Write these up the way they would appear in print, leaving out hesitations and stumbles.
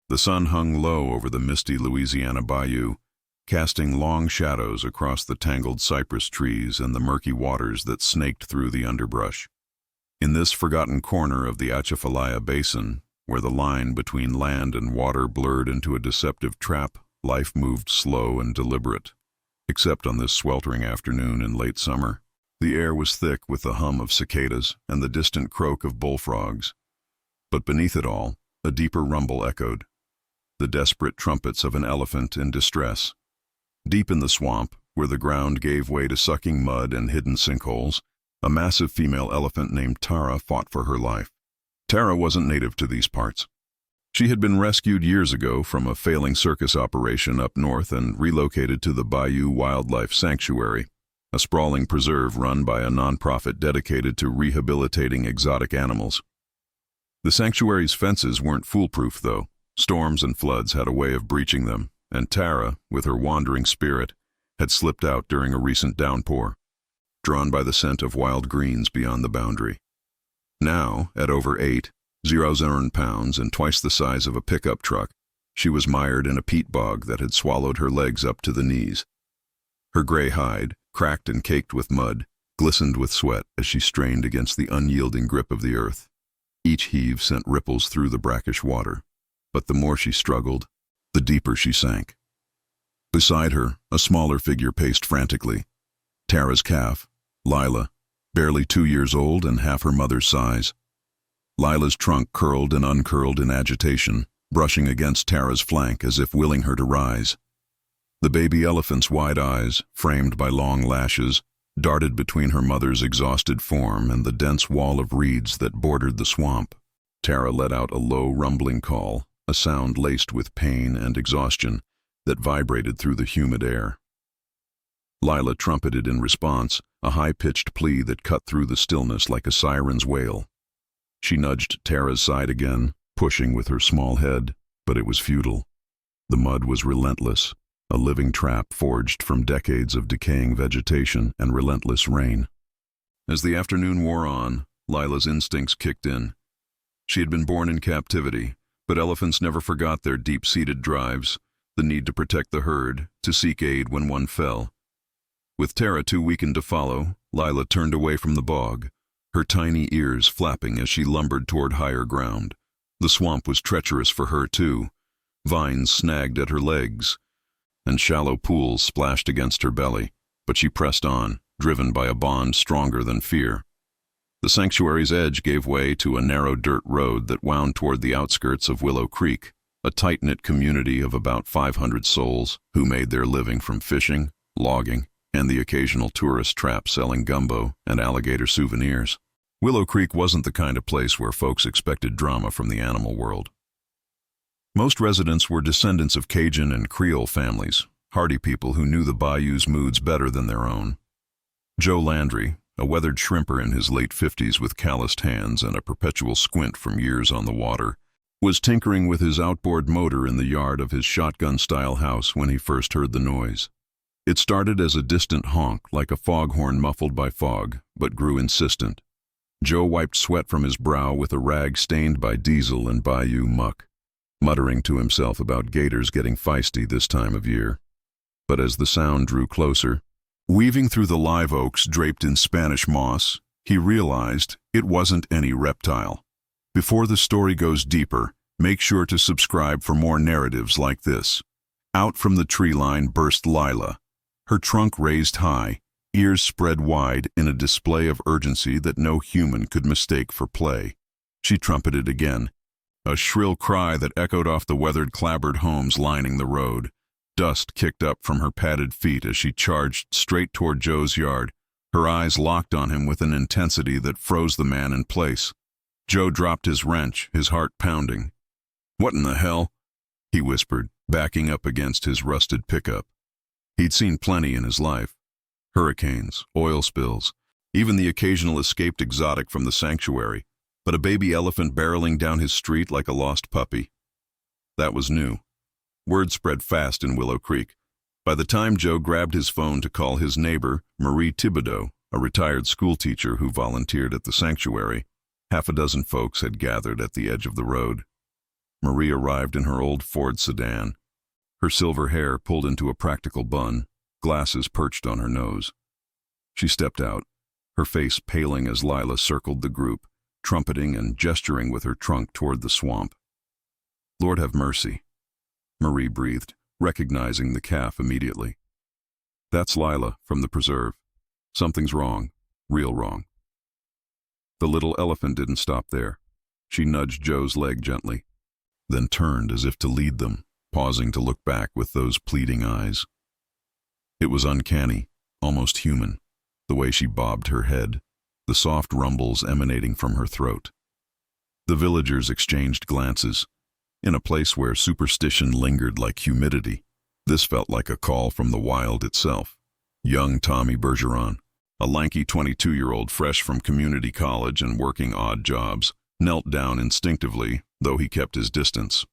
The sun hung low over the misty Louisiana bayou, casting long shadows across the tangled cypress trees and the murky waters that snaked through the underbrush. In this forgotten corner of the Atchafalaya Basin, where the line between land and water blurred into a deceptive trap, life moved slow and deliberate. Except on this sweltering afternoon in late summer, the air was thick with the hum of cicadas and the distant croak of bullfrogs. But beneath it all, a deeper rumble echoed, the desperate trumpets of an elephant in distress. Deep in the swamp, where the ground gave way to sucking mud and hidden sinkholes, a massive female elephant named Tara fought for her life. Tara wasn't native to these parts. She had been rescued years ago from a failing circus operation up north and relocated to the Bayou Wildlife Sanctuary, a sprawling preserve run by a nonprofit dedicated to rehabilitating exotic animals. The sanctuary's fences weren't foolproof, though. Storms and floods had a way of breaching them, and Tara, with her wandering spirit, had slipped out during a recent downpour, drawn by the scent of wild greens beyond the boundary. Now, at over 8,000 pounds and twice the size of a pickup truck, she was mired in a peat bog that had swallowed her legs up to the knees. Her gray hide, cracked and caked with mud, glistened with sweat as she strained against the unyielding grip of the earth. Each heave sent ripples through the brackish water, but the more she struggled, the deeper she sank. Beside her, a smaller figure paced frantically. Tara's calf, Lila, barely 2 years old and half her mother's size. Lila's trunk curled and uncurled in agitation, brushing against Tara's flank as if willing her to rise. The baby elephant's wide eyes, framed by long lashes, darted between her mother's exhausted form and the dense wall of reeds that bordered the swamp. Tara let out a low, rumbling call, a sound laced with pain and exhaustion that vibrated through the humid air. Lila trumpeted in response, a high-pitched plea that cut through the stillness like a siren's wail. She nudged Tara's side again, pushing with her small head, but it was futile. The mud was relentless, a living trap forged from decades of decaying vegetation and relentless rain. As the afternoon wore on, Lila's instincts kicked in. She had been born in captivity, but elephants never forgot their deep-seated drives, the need to protect the herd, to seek aid when one fell. With Tara too weakened to follow, Lila turned away from the bog, her tiny ears flapping as she lumbered toward higher ground. The swamp was treacherous for her too. Vines snagged at her legs, and shallow pools splashed against her belly, but she pressed on, driven by a bond stronger than fear. The sanctuary's edge gave way to a narrow dirt road that wound toward the outskirts of Willow Creek, a tight-knit community of about 500 souls who made their living from fishing, logging, and the occasional tourist trap selling gumbo and alligator souvenirs. Willow Creek wasn't the kind of place where folks expected drama from the animal world. Most residents were descendants of Cajun and Creole families, hardy people who knew the bayou's moods better than their own. Joe Landry, a weathered shrimper in his late 50s with calloused hands and a perpetual squint from years on the water, was tinkering with his outboard motor in the yard of his shotgun-style house when he first heard the noise. It started as a distant honk, like a foghorn muffled by fog, but grew insistent. Joe wiped sweat from his brow with a rag stained by diesel and bayou muck, muttering to himself about gators getting feisty this time of year. But as the sound drew closer, weaving through the live oaks draped in Spanish moss, he realized it wasn't any reptile. Before the story goes deeper, make sure to subscribe for more narratives like this. Out from the tree line burst Lila, her trunk raised high, ears spread wide in a display of urgency that no human could mistake for play. She trumpeted again, a shrill cry that echoed off the weathered clapboard homes lining the road. Dust kicked up from her padded feet as she charged straight toward Joe's yard, her eyes locked on him with an intensity that froze the man in place. Joe dropped his wrench, his heart pounding. "What in the hell?" he whispered, backing up against his rusted pickup. He'd seen plenty in his life. Hurricanes, oil spills, even the occasional escaped exotic from the sanctuary, but a baby elephant barreling down his street like a lost puppy. That was new. Word spread fast in Willow Creek. By the time Joe grabbed his phone to call his neighbor, Marie Thibodeau, a retired schoolteacher who volunteered at the sanctuary, half a dozen folks had gathered at the edge of the road. Marie arrived in her old Ford sedan, her silver hair pulled into a practical bun, glasses perched on her nose. She stepped out, her face paling as Lila circled the group, trumpeting and gesturing with her trunk toward the swamp. "Lord have mercy," Marie breathed, recognizing the calf immediately. "That's Lila from the preserve. Something's wrong, real wrong." The little elephant didn't stop there. She nudged Joe's leg gently, then turned as if to lead them, pausing to look back with those pleading eyes. It was uncanny, almost human, the way she bobbed her head, the soft rumbles emanating from her throat. The villagers exchanged glances. In a place where superstition lingered like humidity, this felt like a call from the wild itself. Young Tommy Bergeron, a lanky 22-year-old fresh from community college and working odd jobs, knelt down instinctively, though he kept his distance.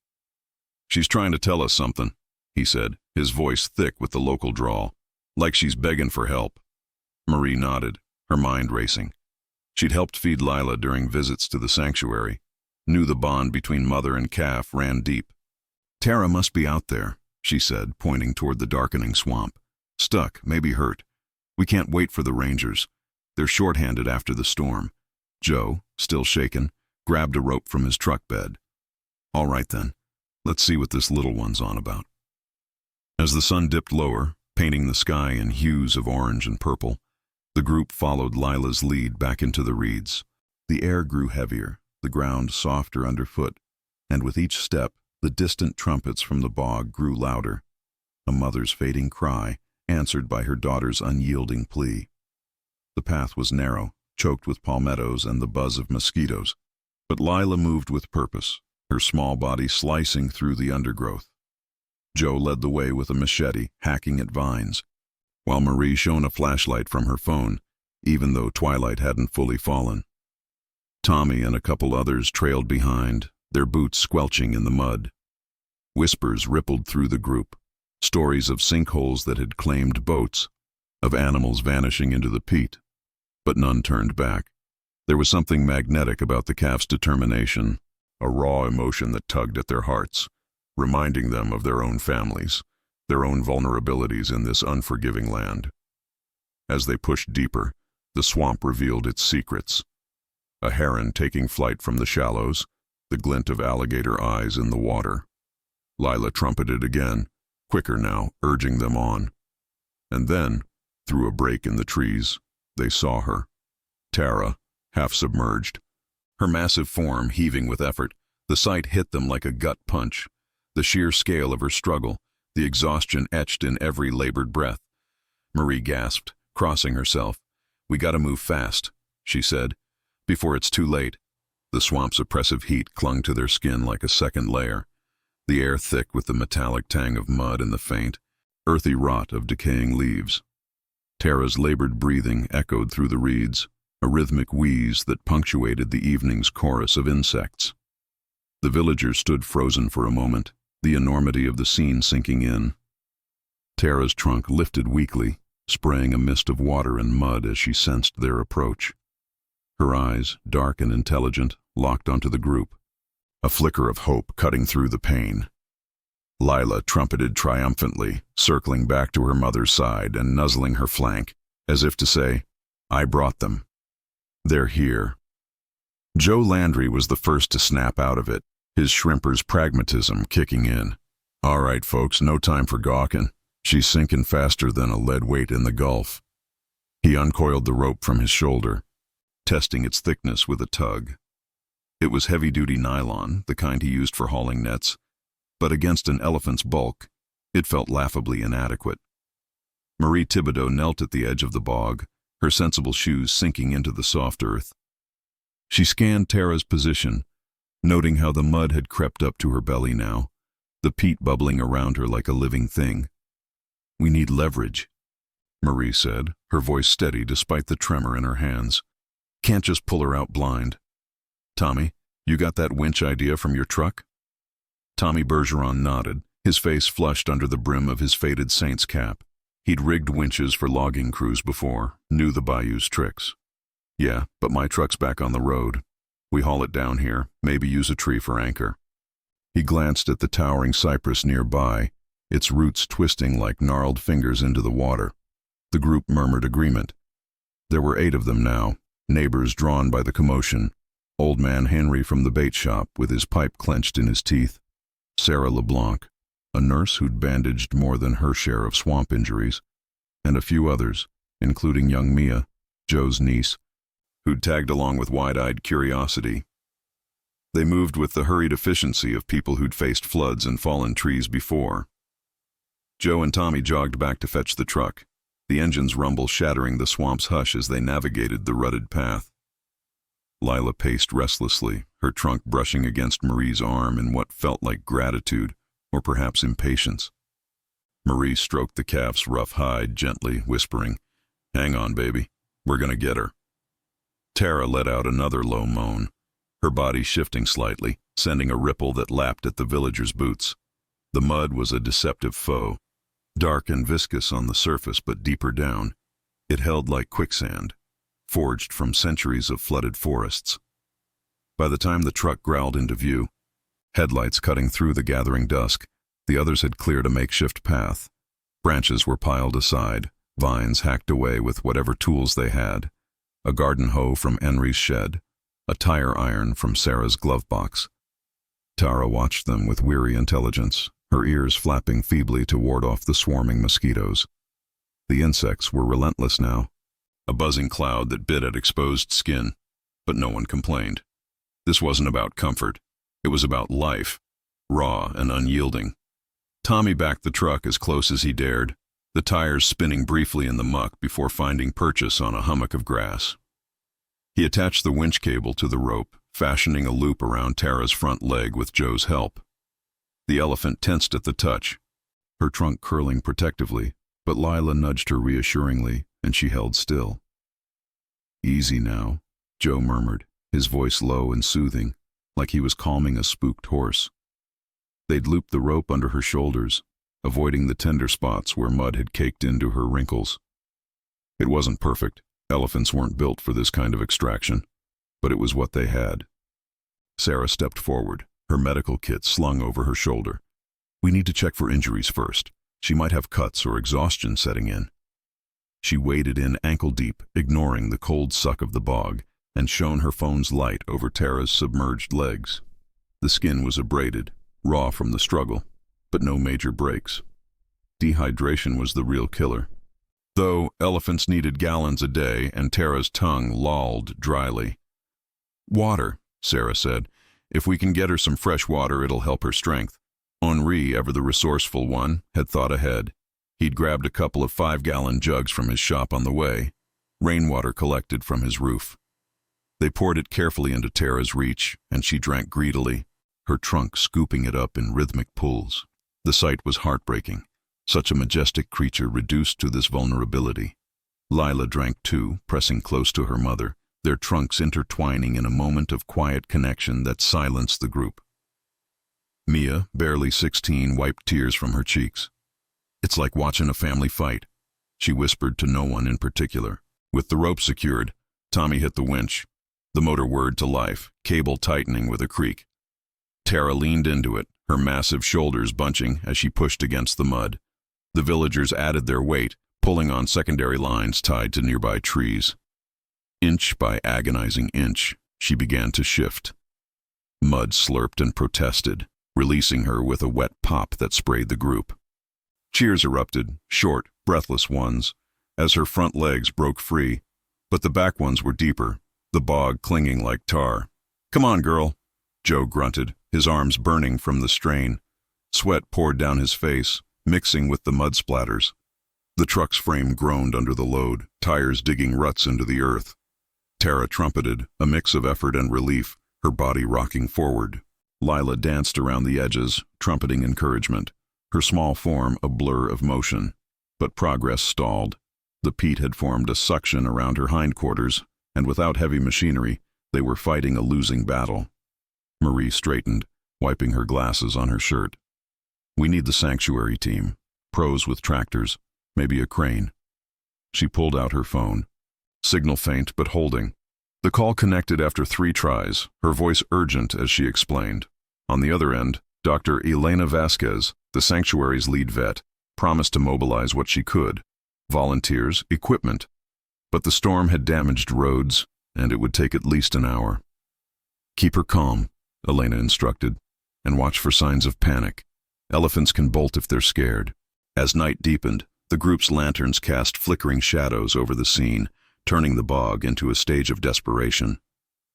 "She's trying to tell us something," he said, his voice thick with the local drawl, "like she's begging for help." Marie nodded, her mind racing. She'd helped feed Lila during visits to the sanctuary, knew the bond between mother and calf ran deep. "Tara must be out there," she said, pointing toward the darkening swamp. "Stuck, maybe hurt. We can't wait for the rangers. They're short-handed after the storm." Joe, still shaken, grabbed a rope from his truck bed. "All right then, let's see what this little one's on about." As the sun dipped lower, painting the sky in hues of orange and purple, the group followed Lila's lead back into the reeds. The air grew heavier, the ground softer underfoot, and with each step, the distant trumpets from the bog grew louder. A mother's fading cry, answered by her daughter's unyielding plea. The path was narrow, choked with palmettos and the buzz of mosquitoes, but Lila moved with purpose, her small body slicing through the undergrowth. Joe led the way with a machete, hacking at vines, while Marie shone a flashlight from her phone, even though twilight hadn't fully fallen. Tommy and a couple others trailed behind, their boots squelching in the mud. Whispers rippled through the group, stories of sinkholes that had claimed boats, of animals vanishing into the peat, but none turned back. There was something magnetic about the calf's determination, a raw emotion that tugged at their hearts, reminding them of their own families, their own vulnerabilities in this unforgiving land. As they pushed deeper, the swamp revealed its secrets. A heron taking flight from the shallows, the glint of alligator eyes in the water. Lila trumpeted again, quicker now, urging them on. And then, through a break in the trees, they saw her. Tara, half submerged, her massive form heaving with effort. The sight hit them like a gut punch. The sheer scale of her struggle, the exhaustion etched in every labored breath. Marie gasped, crossing herself. "We gotta move fast," she said, "before it's too late." The swamp's oppressive heat clung to their skin like a second layer, the air thick with the metallic tang of mud and the faint, earthy rot of decaying leaves. Tara's labored breathing echoed through the reeds, a rhythmic wheeze that punctuated the evening's chorus of insects. The villagers stood frozen for a moment, the enormity of the scene sinking in. Tara's trunk lifted weakly, spraying a mist of water and mud as she sensed their approach. Her eyes, dark and intelligent, locked onto the group, a flicker of hope cutting through the pain. Lila trumpeted triumphantly, circling back to her mother's side and nuzzling her flank, as if to say, "I brought them. They're here." Joe Landry was the first to snap out of it, his shrimper's pragmatism kicking in. "All right, folks, no time for gawking. She's sinking faster than a lead weight in the Gulf." He uncoiled the rope from his shoulder, testing its thickness with a tug. It was heavy-duty nylon, the kind he used for hauling nets, but against an elephant's bulk, it felt laughably inadequate. Marie Thibodeau knelt at the edge of the bog, her sensible shoes sinking into the soft earth. She scanned Tara's position, noting how the mud had crept up to her belly now, the peat bubbling around her like a living thing. "We need leverage," Marie said, her voice steady despite the tremor in her hands. "Can't just pull her out blind." "Tommy, you got that winch idea from your truck?" Tommy Bergeron nodded, his face flushed under the brim of his faded saint's cap. He'd rigged winches for logging crews before, knew the bayou's tricks. "Yeah, but my truck's back on the road. We haul it down here, maybe use a tree for anchor." He glanced at the towering cypress nearby, its roots twisting like gnarled fingers into the water. The group murmured agreement. There were 8 of them now, neighbors drawn by the commotion. Old man Henry from the bait shop with his pipe clenched in his teeth. Sarah LeBlanc, a nurse who'd bandaged more than her share of swamp injuries, and a few others, including young Mia, Joe's niece, who'd tagged along with wide-eyed curiosity. They moved with the hurried efficiency of people who'd faced floods and fallen trees before. Joe and Tommy jogged back to fetch the truck, the engine's rumble shattering the swamp's hush as they navigated the rutted path. Lila paced restlessly, her trunk brushing against Marie's arm in what felt like gratitude, or perhaps impatience. Marie stroked the calf's rough hide gently, whispering, "Hang on, baby. We're gonna get her." Tara let out another low moan, her body shifting slightly, sending a ripple that lapped at the villagers' boots. The mud was a deceptive foe, dark and viscous on the surface but deeper down. It held like quicksand, forged from centuries of flooded forests. By the time the truck growled into view, headlights cutting through the gathering dusk, the others had cleared a makeshift path. Branches were piled aside, vines hacked away with whatever tools they had, a garden hoe from Henry's shed, a tire iron from Sarah's glove box. Tara watched them with weary intelligence, her ears flapping feebly to ward off the swarming mosquitoes. The insects were relentless now, a buzzing cloud that bit at exposed skin, but no one complained. This wasn't about comfort. It was about life, raw and unyielding. Tommy backed the truck as close as he dared, the tires spinning briefly in the muck before finding purchase on a hummock of grass. He attached the winch cable to the rope, fashioning a loop around Tara's front leg with Joe's help. The elephant tensed at the touch, her trunk curling protectively, but Lila nudged her reassuringly, and she held still. "Easy now," Joe murmured, his voice low and soothing, like he was calming a spooked horse. They'd looped the rope under her shoulders, avoiding the tender spots where mud had caked into her wrinkles. It wasn't perfect. Elephants weren't built for this kind of extraction, but it was what they had. Sarah stepped forward, her medical kit slung over her shoulder. "We need to check for injuries first. She might have cuts or exhaustion setting in." She waded in ankle-deep, ignoring the cold suck of the bog, and shone her phone's light over Tara's submerged legs. The skin was abraded, raw from the struggle, but no major breaks. Dehydration was the real killer. Though elephants needed gallons a day, and Tara's tongue lolled dryly. "Water," Sarah said. "If we can get her some fresh water, it'll help her strength." Henri, ever the resourceful one, had thought ahead. He'd grabbed a couple of 5-gallon jugs from his shop on the way, rainwater collected from his roof. They poured it carefully into Tara's reach, and she drank greedily, her trunk scooping it up in rhythmic pulls. The sight was heartbreaking, such a majestic creature reduced to this vulnerability. Lila drank too, pressing close to her mother, their trunks intertwining in a moment of quiet connection that silenced the group. Mia, barely 16, wiped tears from her cheeks. "It's like watching a family fight," she whispered to no one in particular. With the rope secured, Tommy hit the winch. The motor whirred to life, cable tightening with a creak. Tara leaned into it, her massive shoulders bunching as she pushed against the mud. The villagers added their weight, pulling on secondary lines tied to nearby trees. Inch by agonizing inch, she began to shift. Mud slurped and protested, releasing her with a wet pop that sprayed the group. Cheers erupted, short, breathless ones, as her front legs broke free, but the back ones were deeper, the bog clinging like tar. "Come on, girl," Joe grunted, his arms burning from the strain. Sweat poured down his face, mixing with the mud splatters. The truck's frame groaned under the load, tires digging ruts into the earth. Tara trumpeted, a mix of effort and relief, her body rocking forward. Lila danced around the edges, trumpeting encouragement, her small form a blur of motion. But progress stalled. The peat had formed a suction around her hindquarters, and without heavy machinery, they were fighting a losing battle. Marie straightened, wiping her glasses on her shirt. "We need the sanctuary team, pros with tractors, maybe a crane." She pulled out her phone. Signal faint but holding. The call connected after 3 tries, her voice urgent as she explained. On the other end, Dr. Elena Vasquez, the sanctuary's lead vet, promised to mobilize what she could: volunteers, equipment. But the storm had damaged roads, and it would take at least an hour. "Keep her calm," Elena instructed, "and watch for signs of panic. Elephants can bolt if they're scared." As night deepened, the group's lanterns cast flickering shadows over the scene, turning the bog into a stage of desperation.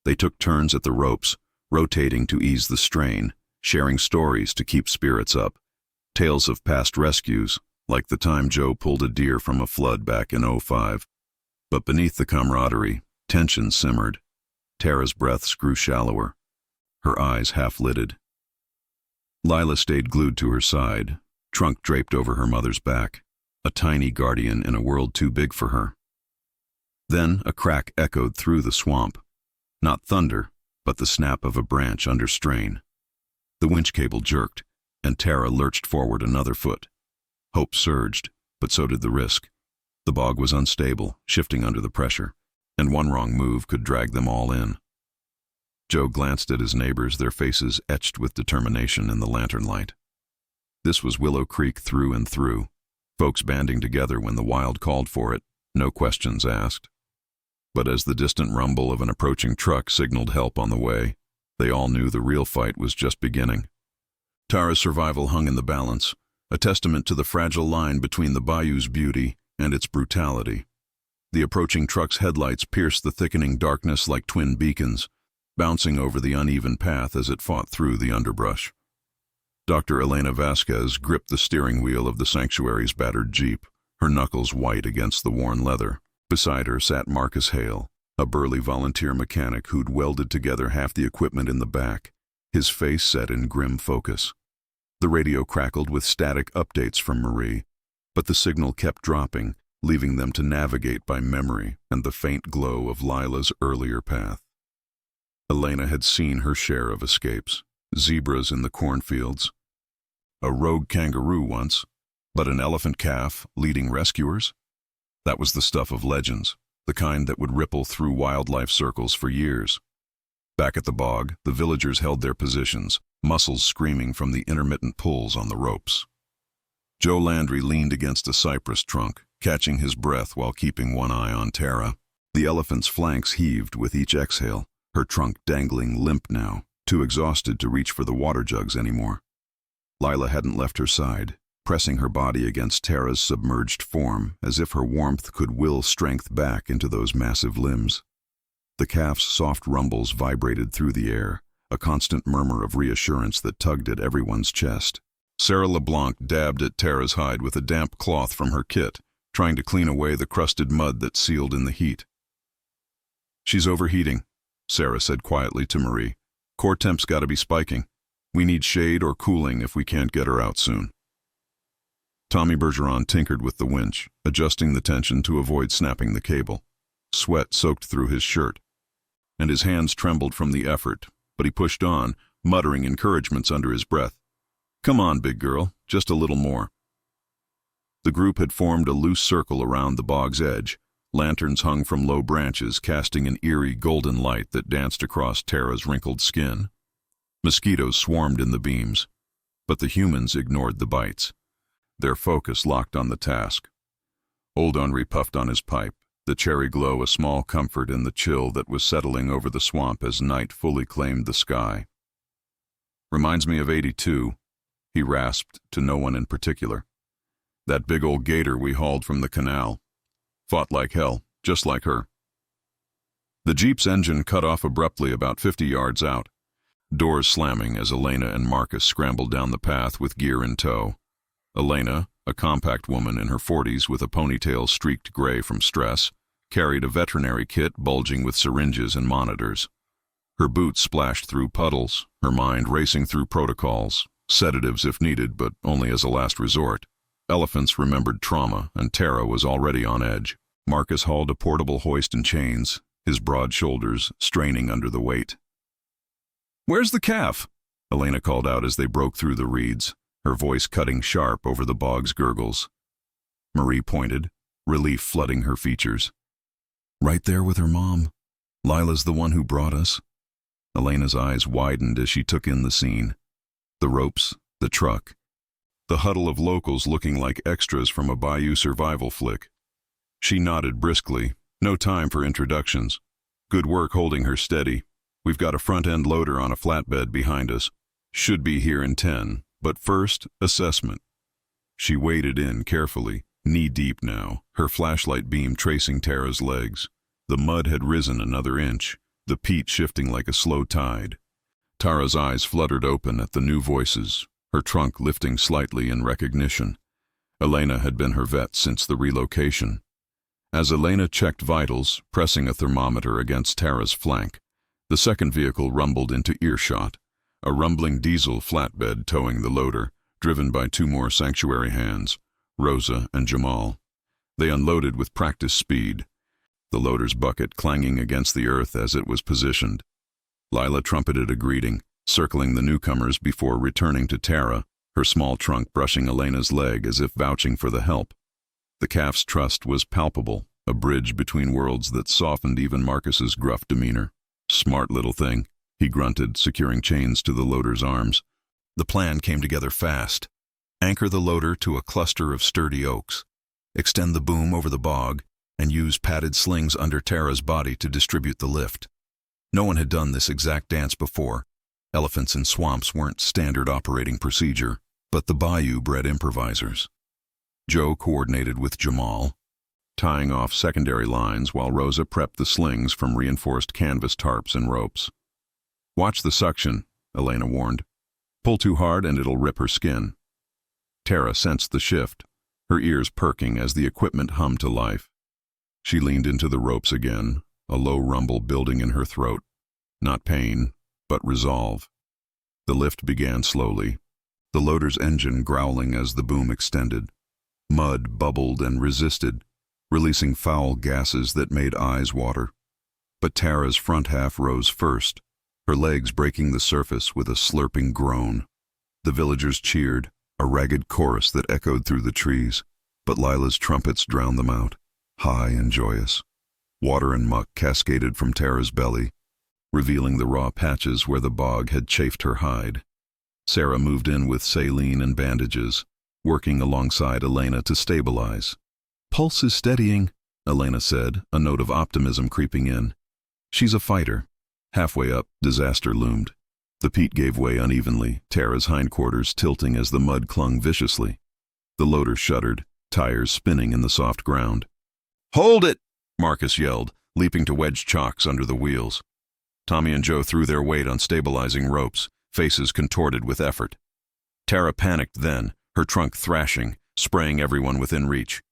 They took turns at the ropes, rotating to ease the strain, sharing stories to keep spirits up. Tales of past rescues, like the time Joe pulled a deer from a flood back in '05. But beneath the camaraderie, tension simmered. Tara's breaths grew shallower, her eyes half-lidded. Lila stayed glued to her side, trunk draped over her mother's back, a tiny guardian in a world too big for her. Then a crack echoed through the swamp. Not thunder, but the snap of a branch under strain. The winch cable jerked, and Tara lurched forward another foot. Hope surged, but so did the risk. The bog was unstable, shifting under the pressure, and one wrong move could drag them all in. Joe glanced at his neighbors, their faces etched with determination in the lantern light. This was Willow Creek through and through, folks banding together when the wild called for it, no questions asked. But as the distant rumble of an approaching truck signaled help on the way, they all knew the real fight was just beginning. Tara's survival hung in the balance, a testament to the fragile line between the bayou's beauty and its brutality. The approaching truck's headlights pierced the thickening darkness like twin beacons, bouncing over the uneven path as it fought through the underbrush. Dr. Elena Vasquez gripped the steering wheel of the sanctuary's battered Jeep, her knuckles white against the worn leather. Beside her sat Marcus Hale, a burly volunteer mechanic who'd welded together half the equipment in the back, his face set in grim focus. The radio crackled with static updates from Marie, but the signal kept dropping, leaving them to navigate by memory and the faint glow of Lila's earlier path. Elena had seen her share of escapes: zebras in the cornfields, a rogue kangaroo once, but an elephant calf leading rescuers? That was the stuff of legends, the kind that would ripple through wildlife circles for years. Back at the bog, the villagers held their positions, muscles screaming from the intermittent pulls on the ropes. Joe Landry leaned against a cypress trunk, catching his breath while keeping one eye on Tara. The elephant's flanks heaved with each exhale, her trunk dangling limp now, too exhausted to reach for the water jugs anymore. Lila hadn't left her side, pressing her body against Tara's submerged form as if her warmth could will strength back into those massive limbs. The calf's soft rumbles vibrated through the air, a constant murmur of reassurance that tugged at everyone's chest. Sarah LeBlanc dabbed at Tara's hide with a damp cloth from her kit, trying to clean away the crusted mud that sealed in the heat. "She's overheating," Sarah said quietly to Marie. "Core temp's gotta be spiking. We need shade or cooling if we can't get her out soon." Tommy Bergeron tinkered with the winch, adjusting the tension to avoid snapping the cable. Sweat soaked through his shirt, and his hands trembled from the effort, but he pushed on, muttering encouragements under his breath. "Come on, big girl, just a little more." The group had formed a loose circle around the bog's edge, lanterns hung from low branches casting an eerie golden light that danced across Tara's wrinkled skin. Mosquitoes swarmed in the beams, but the humans ignored the bites, their focus locked on the task. Old Henri puffed on his pipe, the cherry glow a small comfort in the chill that was settling over the swamp as night fully claimed the sky. "Reminds me of '82, he rasped to no one in particular. "That big old gator we hauled from the canal. Fought like hell, just like her." The Jeep's engine cut off abruptly about 50 yards out, doors slamming as Elena and Marcus scrambled down the path with gear in tow. Elena, a compact woman in her 40s with a ponytail streaked gray from stress, carried a veterinary kit bulging with syringes and monitors. Her boots splashed through puddles, her mind racing through protocols, sedatives if needed, but only as a last resort. Elephants remembered trauma, and Tara was already on edge. Marcus hauled a portable hoist and chains, his broad shoulders straining under the weight. "Where's the calf?" Elena called out as they broke through the reeds, her voice cutting sharp over the bog's gurgles. Marie pointed, relief flooding her features. "Right there with her mom. Lila's the one who brought us." Elena's eyes widened as she took in the scene. The ropes, the truck, the huddle of locals looking like extras from a Bayou survival flick. She nodded briskly. No time for introductions. Good work holding her steady. We've got a front-end loader on a flatbed behind us. Should be here in 10, but first, assessment. She waded in carefully, knee-deep now, her flashlight beam tracing Tara's legs. The mud had risen another inch, the peat shifting like a slow tide. Tara's eyes fluttered open at the new voices, her trunk lifting slightly in recognition. Elena had been her vet since the relocation. As Elena checked vitals, pressing a thermometer against Tara's flank, the second vehicle rumbled into earshot, a rumbling diesel flatbed towing the loader, driven by two more sanctuary hands, Rosa and Jamal. They unloaded with practiced speed, the loader's bucket clanging against the earth as it was positioned. Lila trumpeted a greeting, circling the newcomers before returning to Tara, her small trunk brushing Elena's leg as if vouching for the help. The calf's trust was palpable, a bridge between worlds that softened even Marcus's gruff demeanor. "Smart little thing," he grunted, securing chains to the loader's arms. The plan came together fast. Anchor the loader to a cluster of sturdy oaks, extend the boom over the bog, and use padded slings under Tara's body to distribute the lift. No one had done this exact dance before. Elephants in swamps weren't standard operating procedure, but the bayou bred improvisers. Joe coordinated with Jamal, tying off secondary lines while Rosa prepped the slings from reinforced canvas tarps and ropes. "Watch the suction," Elena warned. "Pull too hard and it'll rip her skin." Tara sensed the shift, her ears perking as the equipment hummed to life. She leaned into the ropes again, a low rumble building in her throat. Not pain, but resolve. The lift began slowly, the loader's engine growling as the boom extended. Mud bubbled and resisted, releasing foul gases that made eyes water. But Tara's front half rose first, her legs breaking the surface with a slurping groan. The villagers cheered, a ragged chorus that echoed through the trees, but Lila's trumpets drowned them out, high and joyous. Water and muck cascaded from Tara's belly, revealing the raw patches where the bog had chafed her hide. Sarah moved in with saline and bandages, working alongside Elena to stabilize. "Pulse is steadying," Elena said, a note of optimism creeping in. "She's a fighter." Halfway up, disaster loomed. The peat gave way unevenly, Tara's hindquarters tilting as the mud clung viciously. The loader shuddered, tires spinning in the soft ground. "Hold it!" Marcus yelled, leaping to wedge chocks under the wheels. Tommy and Joe threw their weight on stabilizing ropes, faces contorted with effort. Tara panicked then, her trunk thrashing, spraying everyone within reach.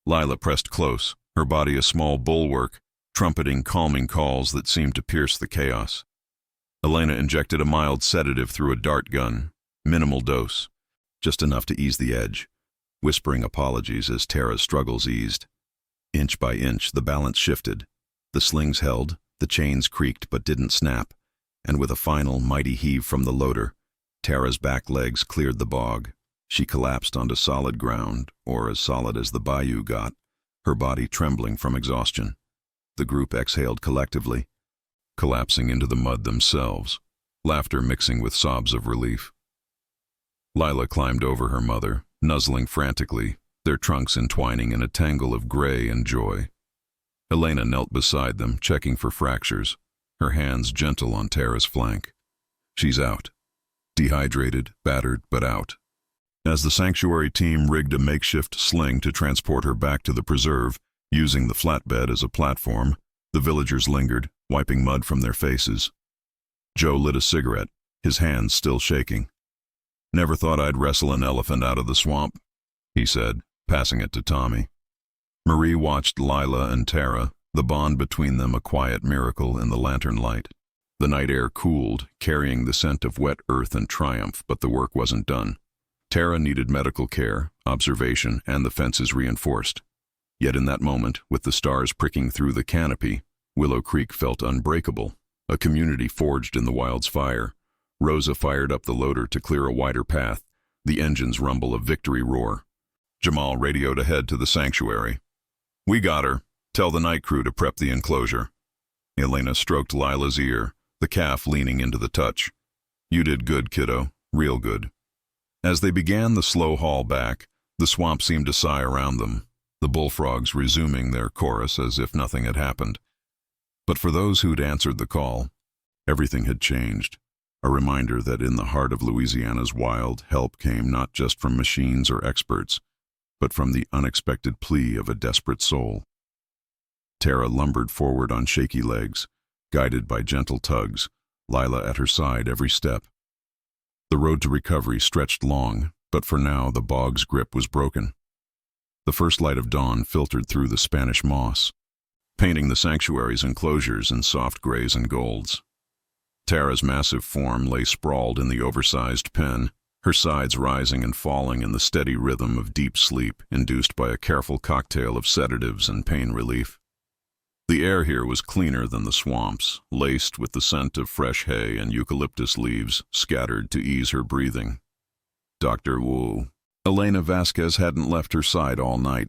Lila pressed close, her body a small bulwark, trumpeting calming calls that seemed to pierce the chaos. Elena injected a mild sedative through a dart gun, minimal dose, just enough to ease the edge, whispering apologies as Tara's struggles eased. Inch by inch, the balance shifted. The slings held, the chains creaked but didn't snap, and with a final mighty heave from the loader, Tara's back legs cleared the bog. She collapsed onto solid ground, or as solid as the bayou got, her body trembling from exhaustion. The group exhaled collectively, collapsing into the mud themselves, laughter mixing with sobs of relief. Lila climbed over her mother, nuzzling frantically, their trunks entwining in a tangle of gray and joy. Elena knelt beside them, checking for fractures, her hands gentle on Tara's flank. "She's out. Dehydrated, battered, but out." As the sanctuary team rigged a makeshift sling to transport her back to the preserve, using the flatbed as a platform, the villagers lingered, wiping mud from their faces. Joe lit a cigarette, his hands still shaking. "Never thought I'd wrestle an elephant out of the swamp," he said, passing it to Tommy. Marie watched Lila and Tara, the bond between them a quiet miracle in the lantern light. The night air cooled, carrying the scent of wet earth and triumph, but the work wasn't done. Tara needed medical care, observation, and the fences reinforced. Yet in that moment, with the stars pricking through the canopy, Willow Creek felt unbreakable, a community forged in the wild's fire. Rosa fired up the loader to clear a wider path, the engine's rumble a victory roar. Jamal radioed ahead to the sanctuary. "We got her. Tell the night crew to prep the enclosure." Elena stroked Lila's ear, the calf leaning into the touch. "You did good, kiddo. Real good. As they began the slow haul back, the swamp seemed to sigh around them, the bullfrogs resuming their chorus as if nothing had happened. But for those who'd answered the call, everything had changed. A reminder that in the heart of Louisiana's wild, help came not just from machines or experts, but from the unexpected plea of a desperate soul. Tara lumbered forward on shaky legs, guided by gentle tugs, Lila at her side every step. The road to recovery stretched long, but for now the bog's grip was broken. The first light of dawn filtered through the Spanish moss, painting the sanctuary's enclosures in soft grays and golds. Tara's massive form lay sprawled in the oversized pen, her sides rising and falling in the steady rhythm of deep sleep induced by a careful cocktail of sedatives and pain relief. The air here was cleaner than the swamps, laced with the scent of fresh hay and eucalyptus leaves scattered to ease her breathing. Dr. Wu. Elena Vasquez hadn't left her side all night,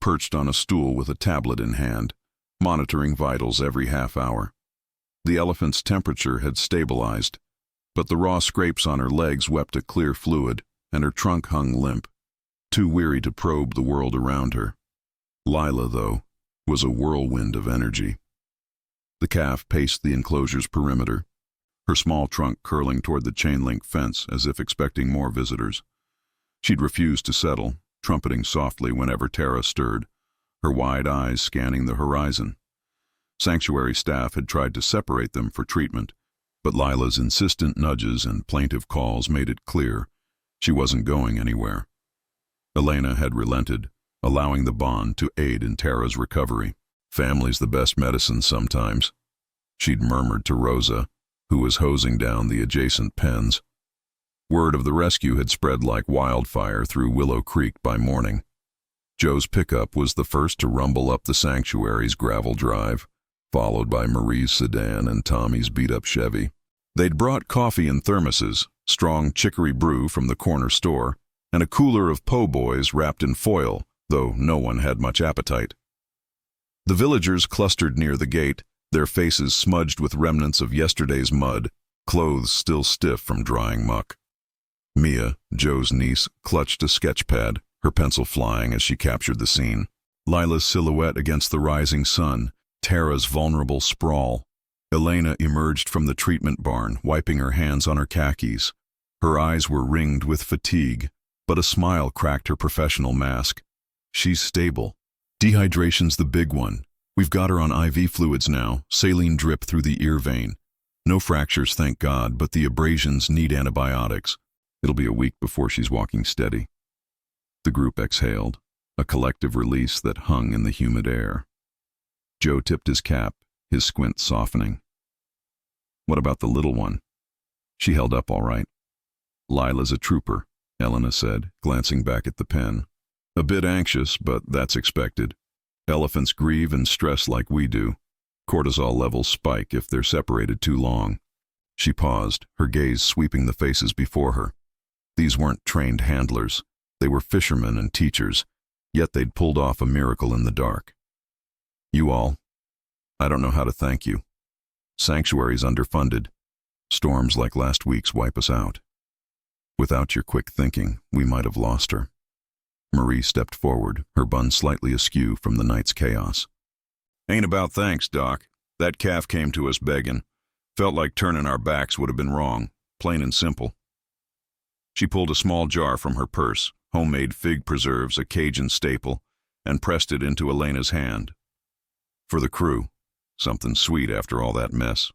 perched on a stool with a tablet in hand, monitoring vitals every half hour. The elephant's temperature had stabilized, but the raw scrapes on her legs wept a clear fluid, and her trunk hung limp, too weary to probe the world around her. Lila, though, was a whirlwind of energy. The calf paced the enclosure's perimeter, her small trunk curling toward the chain-link fence as if expecting more visitors. She'd refused to settle, trumpeting softly whenever Tara stirred, her wide eyes scanning the horizon. Sanctuary staff had tried to separate them for treatment, but Lila's insistent nudges and plaintive calls made it clear she wasn't going anywhere. Elena had relented, allowing the bond to aid in Tara's recovery. Family's the best medicine sometimes, she'd murmured to Rosa, who was hosing down the adjacent pens. Word of the rescue had spread like wildfire through Willow Creek by morning. Joe's pickup was the first to rumble up the sanctuary's gravel drive, followed by Marie's sedan and Tommy's beat-up Chevy. They'd brought coffee in thermoses, strong chicory brew from the corner store, and a cooler of po' boys wrapped in foil, though no one had much appetite. The villagers clustered near the gate, their faces smudged with remnants of yesterday's mud, clothes still stiff from drying muck. Mia, Joe's niece, clutched a sketch pad, her pencil flying as she captured the scene. Lila's silhouette against the rising sun, Tara's vulnerable sprawl. Elena emerged from the treatment barn, wiping her hands on her khakis. Her eyes were ringed with fatigue, but a smile cracked her professional mask. She's stable. Dehydration's the big one. We've got her on IV fluids now, saline drip through the ear vein. No fractures, thank God, but the abrasions need antibiotics. It'll be a week before she's walking steady. The group exhaled, a collective release that hung in the humid air. Joe tipped his cap, his squint softening. What about the little one? She held up all right. Lila's a trooper, Elena said, glancing back at the pen. A bit anxious, but that's expected. Elephants grieve and stress like we do. Cortisol levels spike if they're separated too long. She paused, her gaze sweeping the faces before her. These weren't trained handlers. They were fishermen and teachers, yet they'd pulled off a miracle in the dark. You all, I don't know how to thank you. Sanctuary's underfunded. Storms like last week's wipe us out. Without your quick thinking, we might have lost her. Marie stepped forward, her bun slightly askew from the night's chaos. Ain't about thanks, Doc. That calf came to us begging. Felt like turning our backs would have been wrong, plain and simple. She pulled a small jar from her purse, homemade fig preserves, a Cajun staple, and pressed it into Elena's hand. For the crew, something sweet after all that mess.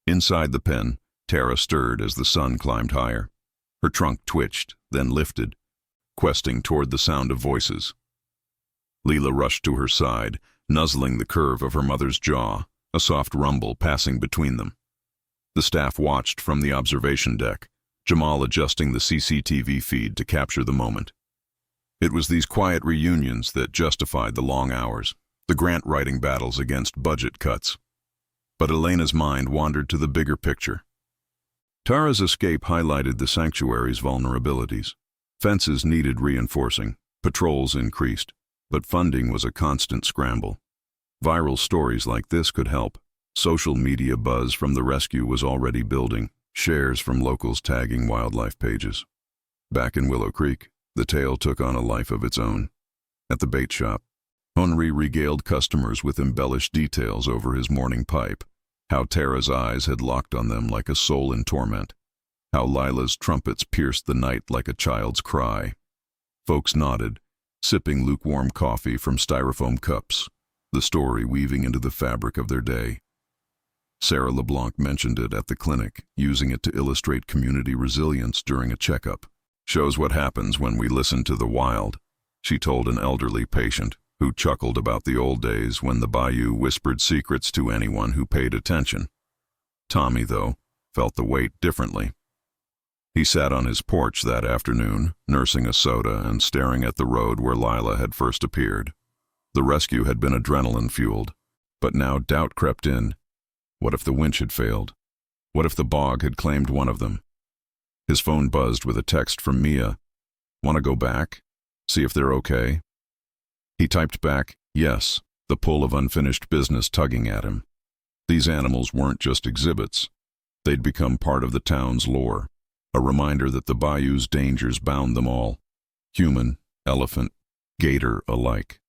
Inside the pen, Tara stirred as the sun climbed higher. Her trunk twitched, then lifted, questing toward the sound of voices. Leela rushed to her side, nuzzling the curve of her mother's jaw, a soft rumble passing between them. The staff watched from the observation deck, Jamal adjusting the CCTV feed to capture the moment. It was these quiet reunions that justified the long hours, the grant-writing battles against budget cuts. But Elena's mind wandered to the bigger picture. Tara's escape highlighted the sanctuary's vulnerabilities. Fences needed reinforcing, patrols increased, but funding was a constant scramble. Viral stories like this could help. Social media buzz from the rescue was already building, shares from locals tagging wildlife pages. Back in Willow Creek, the tale took on a life of its own. At the bait shop, Henri regaled customers with embellished details over his morning pipe, how Tara's eyes had locked on them like a soul in torment, how Lila's trumpets pierced the night like a child's cry. Folks nodded, sipping lukewarm coffee from styrofoam cups, the story weaving into the fabric of their day. Sarah LeBlanc mentioned it at the clinic, using it to illustrate community resilience during a checkup. "Shows what happens when we listen to the wild," she told an elderly patient, who chuckled about the old days when the bayou whispered secrets to anyone who paid attention. Tommy, though, felt the weight differently. He sat on his porch that afternoon, nursing a soda and staring at the road where Lila had first appeared. The rescue had been adrenaline-fueled, but now doubt crept in. What if the winch had failed? What if the bog had claimed one of them? His phone buzzed with a text from Mia. "Want to go back? See if they're okay?" He typed back, yes, the pull of unfinished business tugging at him. These animals weren't just exhibits. They'd become part of the town's lore, a reminder that the bayou's dangers bound them all, human, elephant, gator alike.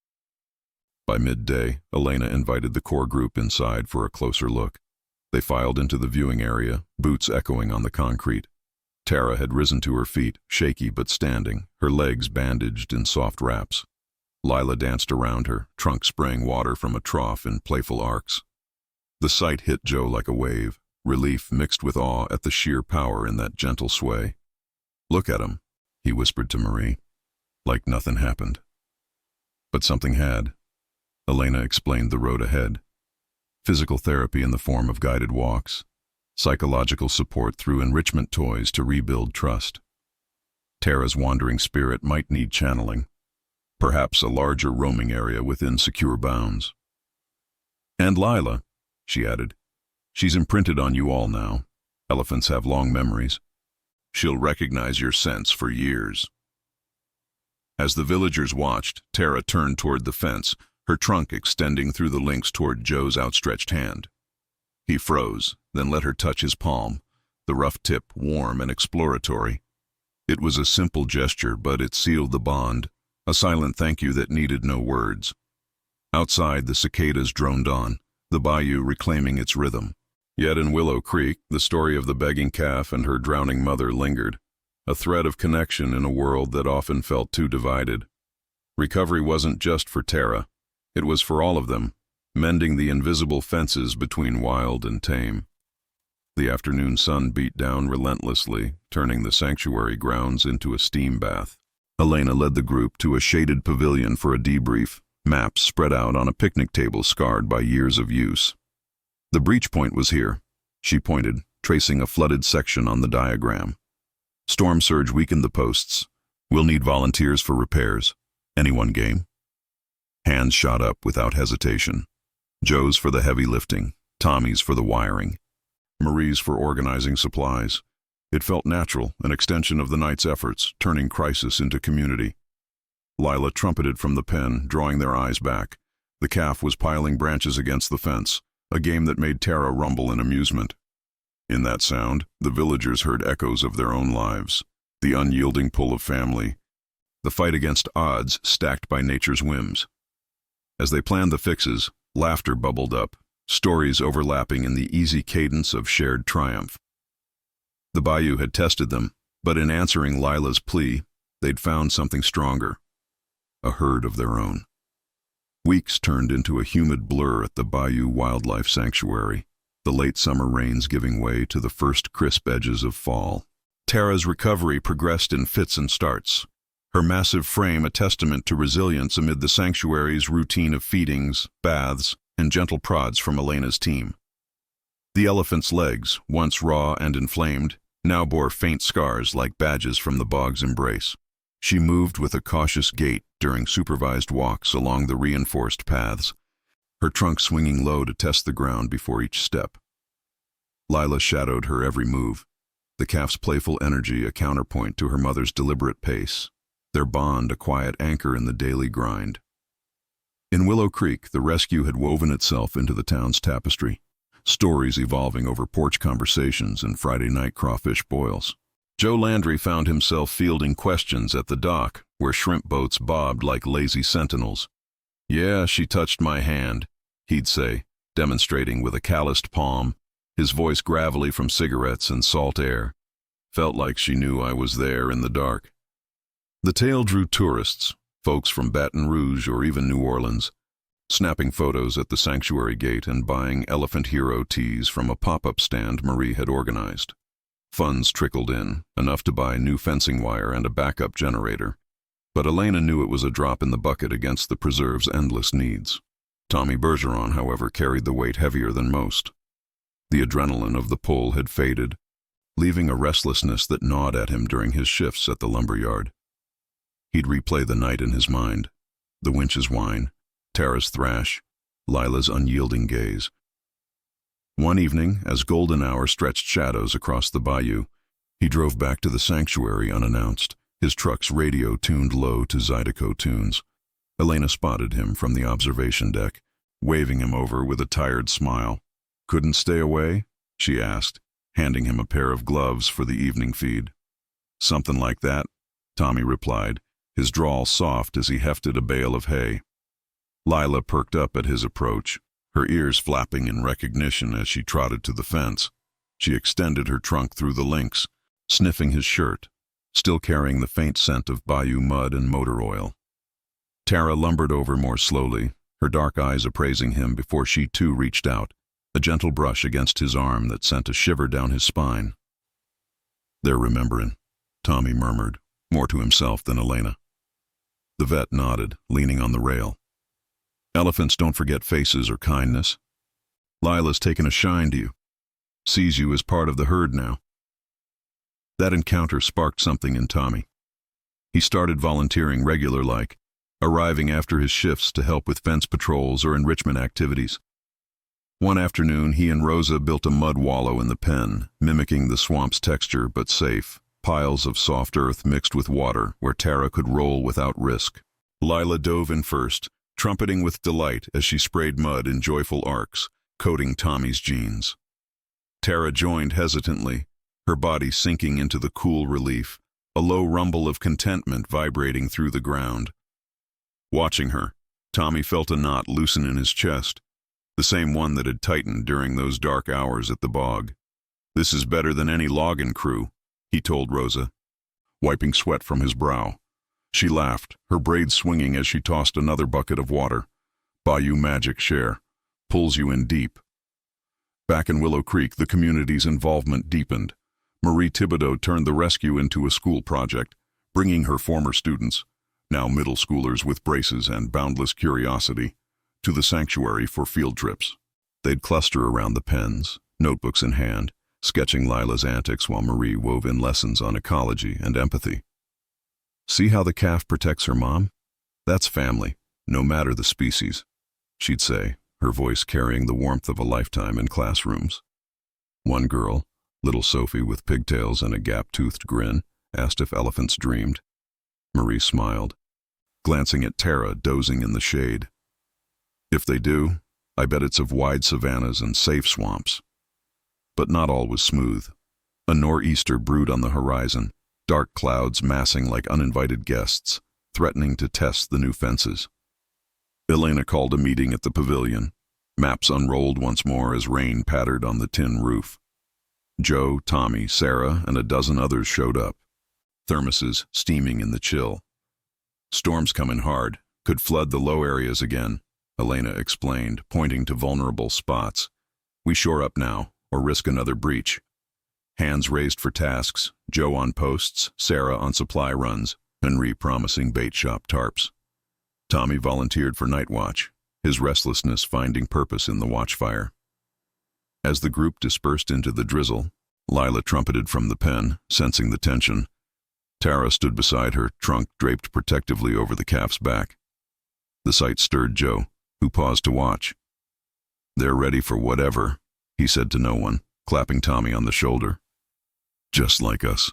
By midday, Elena invited the core group inside for a closer look. They filed into the viewing area, boots echoing on the concrete. Tara had risen to her feet, shaky but standing, her legs bandaged in soft wraps. Lila danced around her, trunk spraying water from a trough in playful arcs. The sight hit Joe like a wave, relief mixed with awe at the sheer power in that gentle sway. "Look at 'em," he whispered to Marie, like nothing happened. But something had. Elena explained the road ahead. Physical therapy in the form of guided walks, psychological support through enrichment toys to rebuild trust. Tara's wandering spirit might need channeling, perhaps a larger roaming area within secure bounds. "And Lila," she added, "she's imprinted on you all now. Elephants have long memories. She'll recognize your scents for years." As the villagers watched, Tara turned toward the fence, her trunk extending through the links toward Joe's outstretched hand. He froze, then let her touch his palm, the rough tip warm and exploratory. It was a simple gesture, but it sealed the bond, a silent thank you that needed no words. Outside, the cicadas droned on, the bayou reclaiming its rhythm. Yet in Willow Creek, the story of the begging calf and her drowning mother lingered, a thread of connection in a world that often felt too divided. Recovery wasn't just for Tara. It was for all of them, mending the invisible fences between wild and tame. The afternoon sun beat down relentlessly, turning the sanctuary grounds into a steam bath. Elena led the group to a shaded pavilion for a debrief, maps spread out on a picnic table scarred by years of use. "The breach point was here," she pointed, tracing a flooded section on the diagram. "Storm surge weakened the posts. We'll need volunteers for repairs. Anyone game?" Hands shot up without hesitation. Joe's for the heavy lifting, Tommy's for the wiring, Marie's for organizing supplies. It felt natural, an extension of the night's efforts, turning crisis into community. Lila trumpeted from the pen, drawing their eyes back. The calf was piling branches against the fence, a game that made Tara rumble in amusement. In that sound, the villagers heard echoes of their own lives, the unyielding pull of family, the fight against odds stacked by nature's whims. As they planned the fixes, laughter bubbled up, stories overlapping in the easy cadence of shared triumph. The bayou had tested them, but in answering Lila's plea, they'd found something stronger, a herd of their own. Weeks turned into a humid blur at the Bayou Wildlife Sanctuary, the late summer rains giving way to the first crisp edges of fall. Tara's recovery progressed in fits and starts, her massive frame a testament to resilience amid the sanctuary's routine of feedings, baths, and gentle prods from Elena's team. The elephant's legs, once raw and inflamed, now bore faint scars like badges from the bog's embrace. She moved with a cautious gait during supervised walks along the reinforced paths, her trunk swinging low to test the ground before each step. Lila shadowed her every move, the calf's playful energy a counterpoint to her mother's deliberate pace, their bond a quiet anchor in the daily grind. In Willow Creek, the rescue had woven itself into the town's tapestry. stories evolving over porch conversations and Friday night crawfish boils. Joe Landry found himself fielding questions at the dock, where shrimp boats bobbed like lazy sentinels. "Yeah, she touched my hand," he'd say, demonstrating with a calloused palm, his voice gravelly from cigarettes and salt air. "Felt like she knew I was there in the dark." The tale drew tourists, folks from Baton Rouge or even New Orleans, snapping photos at the sanctuary gate and buying Elephant Hero tees from a pop-up stand Marie had organized. Funds trickled in, enough to buy new fencing wire and a backup generator. But Elena knew it was a drop in the bucket against the preserve's endless needs. Tommy Bergeron, however, carried the weight heavier than most. The adrenaline of the pull had faded, leaving a restlessness that gnawed at him during his shifts at the lumberyard. He'd replay the night in his mind, the winch's whine, Tara's thrash, Lila's unyielding gaze. One evening, as golden hour stretched shadows across the bayou, he drove back to the sanctuary unannounced, his truck's radio tuned low to Zydeco tunes. Elena spotted him from the observation deck, waving him over with a tired smile. "Couldn't stay away?" she asked, handing him a pair of gloves for the evening feed. "Something like that," Tommy replied, his drawl soft as he hefted a bale of hay. Lila perked up at his approach, her ears flapping in recognition as she trotted to the fence. She extended her trunk through the links, sniffing his shirt, still carrying the faint scent of bayou mud and motor oil. Tara lumbered over more slowly, her dark eyes appraising him before she too reached out, a gentle brush against his arm that sent a shiver down his spine. "They're remembering," Tommy murmured, more to himself than Elena. The vet nodded, leaning on the rail. "Elephants don't forget faces or kindness. Lila's taken a shine to you. Sees you as part of the herd now." That encounter sparked something in Tommy. He started volunteering regular-like, arriving after his shifts to help with fence patrols or enrichment activities. One afternoon, he and Rosa built a mud wallow in the pen, mimicking the swamp's texture but safe, piles of soft earth mixed with water where Tara could roll without risk. Lila dove in first, trumpeting with delight as she sprayed mud in joyful arcs, coating Tommy's jeans. Tara joined hesitantly, her body sinking into the cool relief, a low rumble of contentment vibrating through the ground. Watching her, Tommy felt a knot loosen in his chest, the same one that had tightened during those dark hours at the bog. "This is better than any logging crew," he told Rosa, wiping sweat from his brow. She laughed, her braids swinging as she tossed another bucket of water. "Bayou magic share. Pulls you in deep." Back in Willow Creek, the community's involvement deepened. Marie Thibodeau turned the rescue into a school project, bringing her former students, now middle schoolers with braces and boundless curiosity, to the sanctuary for field trips. They'd cluster around the pens, notebooks in hand, sketching Lila's antics while Marie wove in lessons on ecology and empathy. "See how the calf protects her mom? That's family, no matter the species," she'd say, her voice carrying the warmth of a lifetime in classrooms. One girl, little Sophie with pigtails and a gap-toothed grin, asked if elephants dreamed. Marie smiled, glancing at Tara dozing in the shade. "If they do, I bet it's of wide savannas and safe swamps." But not all was smooth. A nor'easter brewed on the horizon, dark clouds massing like uninvited guests, threatening to test the new fences. Elena called a meeting at the pavilion. Maps unrolled once more as rain pattered on the tin roof. Joe, Tommy, Sarah, and a dozen others showed up, thermoses steaming in the chill. "Storms coming hard, could flood the low areas again," Elena explained, pointing to vulnerable spots. "We shore up now, or risk another breach." Hands raised for tasks, Joe on posts, Sarah on supply runs, Henry promising bait shop tarps. Tommy volunteered for night watch, his restlessness finding purpose in the watchfire. As the group dispersed into the drizzle, Lila trumpeted from the pen, sensing the tension. Tara stood beside her, trunk draped protectively over the calf's back. The sight stirred Joe, who paused to watch. "They're ready for whatever," he said to no one, clapping Tommy on the shoulder. "Just like us."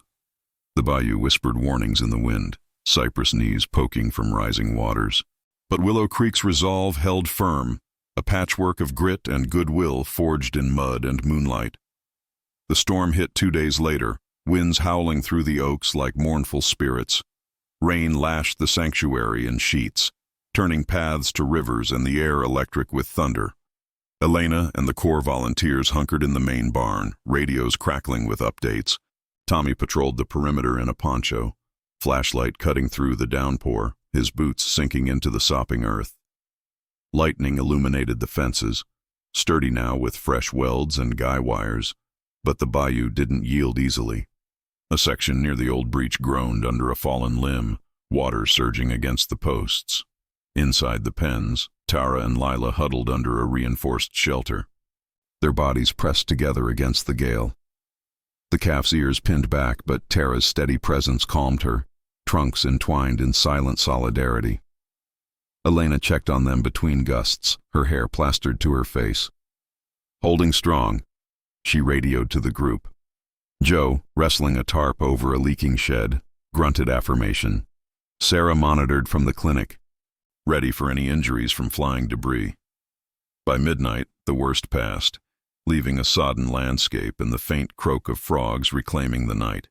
The bayou whispered warnings in the wind, cypress knees poking from rising waters. But Willow Creek's resolve held firm, a patchwork of grit and goodwill forged in mud and moonlight. The storm hit 2 days later, winds howling through the oaks like mournful spirits. Rain lashed the sanctuary in sheets, turning paths to rivers and the air electric with thunder. Elena and the Corps volunteers hunkered in the main barn, radios crackling with updates. Tommy patrolled the perimeter in a poncho, flashlight cutting through the downpour, his boots sinking into the sopping earth. Lightning illuminated the fences, sturdy now with fresh welds and guy wires, but the bayou didn't yield easily. A section near the old breach groaned under a fallen limb, water surging against the posts. Inside the pens, Tara and Lila huddled under a reinforced shelter, their bodies pressed together against the gale. The calf's ears pinned back, but Tara's steady presence calmed her, trunks entwined in silent solidarity. Elena checked on them between gusts, her hair plastered to her face. Holding strong, she radioed to the group. Joe, wrestling a tarp over a leaking shed, grunted affirmation. Sarah monitored from the clinic, ready for any injuries from flying debris. By midnight, the worst passed, leaving a sodden landscape and the faint croak of frogs reclaiming the night.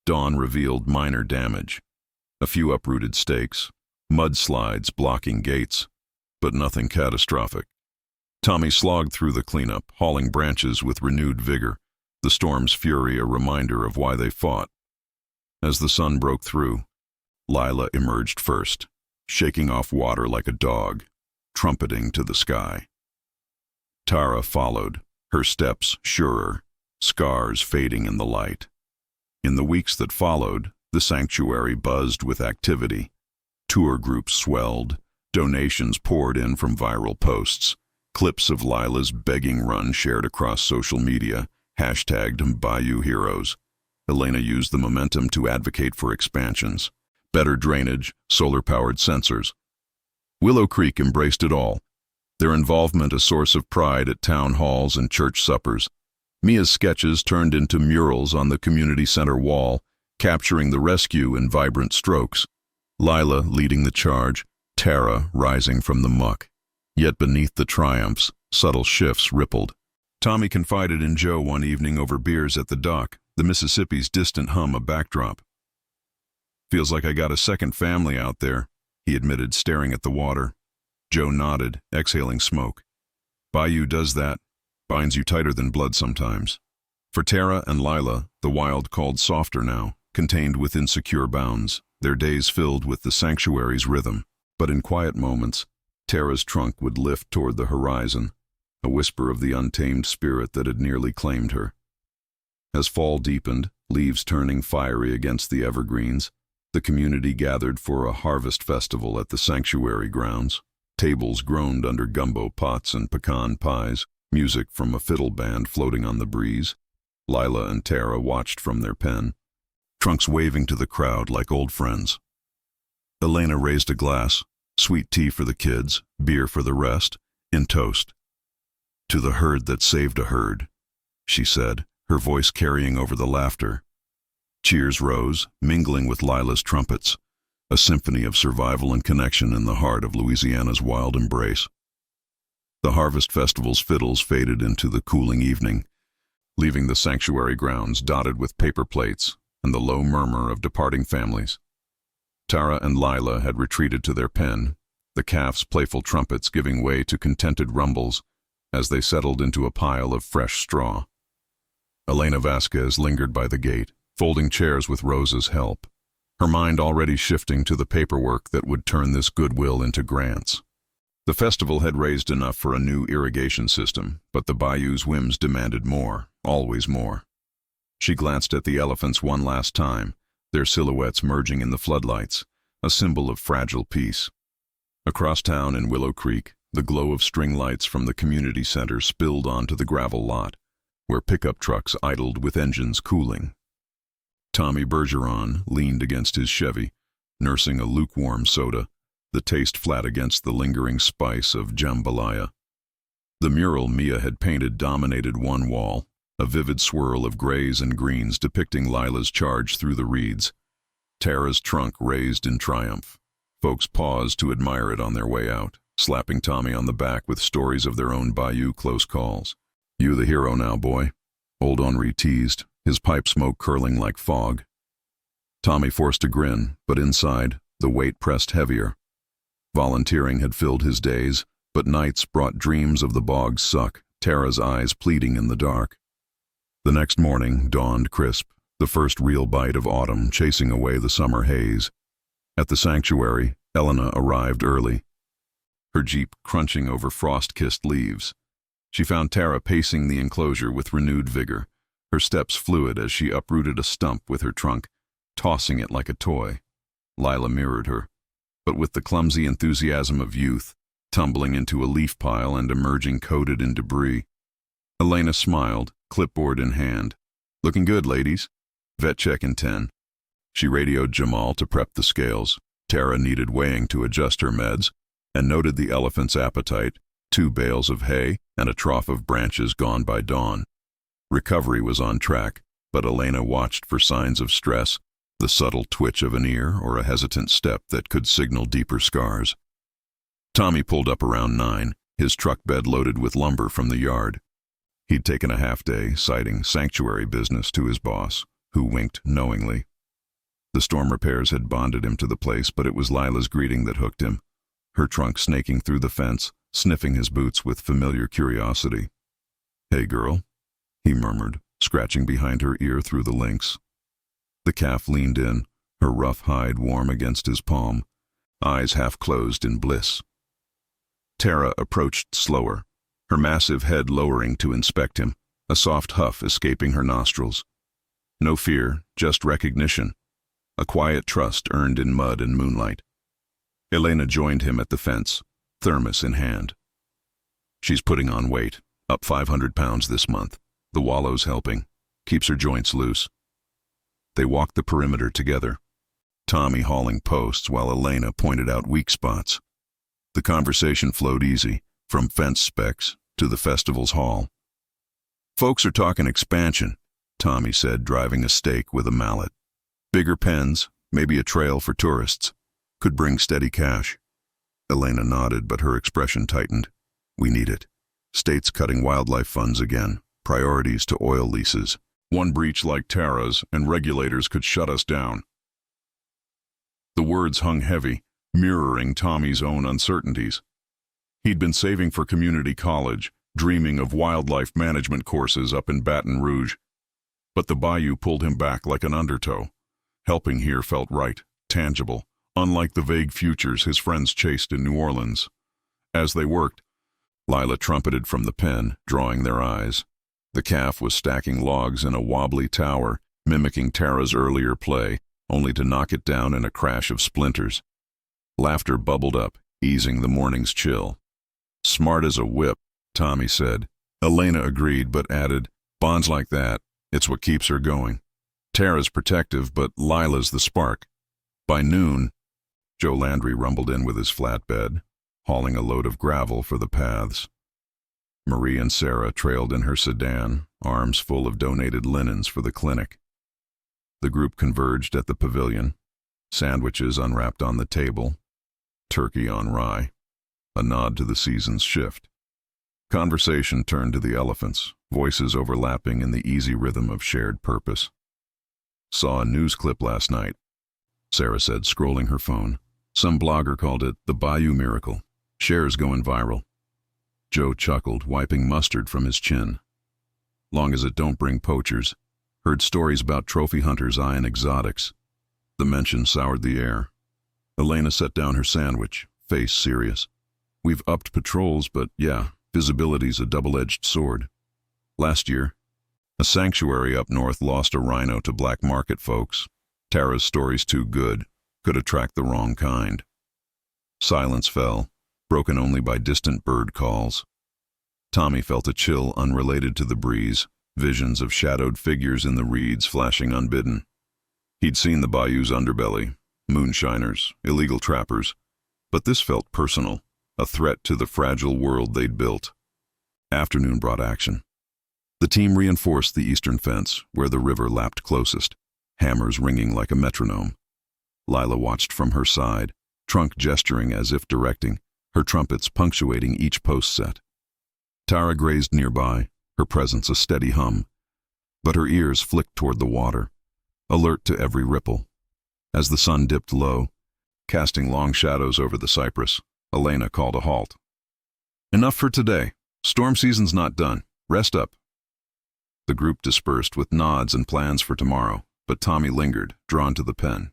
Dawn revealed minor damage, a few uprooted stakes, mudslides blocking gates, but nothing catastrophic. Tommy slogged through the cleanup, hauling branches with renewed vigor, the storm's fury a reminder of why they fought. As the sun broke through, Lila emerged first, shaking off water like a dog, trumpeting to the sky. Tara followed, her steps surer, scars fading in the light. In the weeks that followed, the sanctuary buzzed with activity. Tour groups swelled, donations poured in from viral posts, clips of Lila's begging run shared across social media, hashtagged Bayou Heroes. Elena used the momentum to advocate for expansions, better drainage, solar-powered sensors. Willow Creek embraced it all, their involvement a source of pride at town halls and church suppers. Mia's sketches turned into murals on the community center wall, capturing the rescue in vibrant strokes. Lila leading the charge, Tara rising from the muck. Yet beneath the triumphs, subtle shifts rippled. Tommy confided in Joe one evening over beers at the dock, the Mississippi's distant hum a backdrop. "Feels like I got a second family out there," he admitted, staring at the water. Joe nodded, exhaling smoke. "Bayou does that, binds you tighter than blood sometimes." For Tara and Lila, the wild called softer now, contained within secure bounds, their days filled with the sanctuary's rhythm. But in quiet moments, Tara's trunk would lift toward the horizon, a whisper of the untamed spirit that had nearly claimed her. As fall deepened, leaves turning fiery against the evergreens, the community gathered for a harvest festival at the sanctuary grounds. Tables groaned under gumbo pots and pecan pies, music from a fiddle band floating on the breeze. Lila and Tara watched from their pen, trunks waving to the crowd like old friends. Elena raised a glass, sweet tea for the kids, beer for the rest, in toast. "To the herd that saved a herd," she said, her voice carrying over the laughter. Cheers rose, mingling with Lila's trumpets, a symphony of survival and connection in the heart of Louisiana's wild embrace. The harvest festival's fiddles faded into the cooling evening, leaving the sanctuary grounds dotted with paper plates and the low murmur of departing families. Tara and Lila had retreated to their pen, the calf's playful trumpets giving way to contented rumbles as they settled into a pile of fresh straw. Elena Vasquez lingered by the gate, folding chairs with Rosa's help, her mind already shifting to the paperwork that would turn this goodwill into grants. The festival had raised enough for a new irrigation system, but the bayou's whims demanded more, always more. She glanced at the elephants one last time, their silhouettes merging in the floodlights, a symbol of fragile peace. Across town in Willow Creek, the glow of string lights from the community center spilled onto the gravel lot, where pickup trucks idled with engines cooling. Tommy Bergeron leaned against his Chevy, nursing a lukewarm soda, the taste flat against the lingering spice of jambalaya. The mural Mia had painted dominated one wall, a vivid swirl of grays and greens depicting Lila's charge through the reeds. Tara's trunk raised in triumph. Folks paused to admire it on their way out, slapping Tommy on the back with stories of their own bayou close calls. "You the hero now, boy," old Henri teased, his pipe smoke curling like fog. Tommy forced a grin, but inside, the weight pressed heavier. Volunteering had filled his days, but nights brought dreams of the bog's suck, Tara's eyes pleading in the dark. The next morning dawned crisp, the first real bite of autumn chasing away the summer haze. At the sanctuary, Elena arrived early, her jeep crunching over frost-kissed leaves. She found Tara pacing the enclosure with renewed vigor, her steps fluid as she uprooted a stump with her trunk, tossing it like a toy. Lila mirrored her, but with the clumsy enthusiasm of youth, tumbling into a leaf pile and emerging coated in debris. Elena smiled, clipboard in hand. "Looking good, ladies. Vet check in 10. She radioed Jamal to prep the scales. Tara needed weighing to adjust her meds, and noted the elephant's appetite, 2 bales of hay and a trough of branches gone by dawn. Recovery was on track, but Elena watched for signs of stress, the subtle twitch of an ear or a hesitant step that could signal deeper scars. Tommy pulled up around 9, his truck bed loaded with lumber from the yard. He'd taken a half-day, citing sanctuary business to his boss, who winked knowingly. The storm repairs had bonded him to the place, but it was Lila's greeting that hooked him, her trunk snaking through the fence, sniffing his boots with familiar curiosity. "Hey, girl," he murmured, scratching behind her ear through the links. The calf leaned in, her rough hide warm against his palm, eyes half closed in bliss. Tara approached slower, her massive head lowering to inspect him, a soft huff escaping her nostrils. No fear, just recognition, a quiet trust earned in mud and moonlight. Elena joined him at the fence, thermos in hand. "She's putting on weight, up 500 pounds this month. The wallow's helping, keeps her joints loose." They walked the perimeter together, Tommy hauling posts while Elena pointed out weak spots. The conversation flowed easy, from fence specs to the festival's haul. "Folks are talking expansion," Tommy said, driving a stake with a mallet. "Bigger pens, maybe a trail for tourists. Could bring steady cash." Elena nodded, but her expression tightened. "We need it. State's cutting wildlife funds again, priorities to oil leases. One breach like Tara's and regulators could shut us down." The words hung heavy, mirroring Tommy's own uncertainties. He'd been saving for community college, dreaming of wildlife management courses up in Baton Rouge. But the bayou pulled him back like an undertow. Helping here felt right, tangible, unlike the vague futures his friends chased in New Orleans. As they worked, Lila trumpeted from the pen, drawing their eyes. The calf was stacking logs in a wobbly tower, mimicking Tara's earlier play, only to knock it down in a crash of splinters. Laughter bubbled up, easing the morning's chill. "Smart as a whip," Tommy said. Elena agreed, but added, "Bonds like that, it's what keeps her going. Tara's protective, but Lila's the spark." By noon, Joe Landry rumbled in with his flatbed, hauling a load of gravel for the paths. Marie and Sarah trailed in her sedan, arms full of donated linens for the clinic. The group converged at the pavilion, sandwiches unwrapped on the table, turkey on rye, a nod to the season's shift. Conversation turned to the elephants, voices overlapping in the easy rhythm of shared purpose. "Saw a news clip last night," Sarah said, scrolling her phone. "Some blogger called it the Bayou Miracle. Shares going viral." Joe chuckled, wiping mustard from his chin. "Long as it don't bring poachers. Heard stories about trophy hunters eyeing exotics." The mention soured the air. Elena set down her sandwich, face serious. "We've upped patrols, but yeah, visibility's a double-edged sword. Last year, a sanctuary up north lost a rhino to black market folks. Tara's story's too good, could attract the wrong kind." Silence fell, broken only by distant bird calls. Tommy felt a chill unrelated to the breeze, visions of shadowed figures in the reeds flashing unbidden. He'd seen the bayou's underbelly, moonshiners, illegal trappers, but this felt personal, a threat to the fragile world they'd built. Afternoon brought action. The team reinforced the eastern fence, where the river lapped closest, hammers ringing like a metronome. Lila watched from her side, trunk gesturing as if directing, her trumpets punctuating each post set. Tara grazed nearby, her presence a steady hum, but her ears flicked toward the water, alert to every ripple. As the sun dipped low, casting long shadows over the cypress, Elena called a halt. "Enough for today. Storm season's not done. Rest up." The group dispersed with nods and plans for tomorrow, but Tommy lingered, drawn to the pen.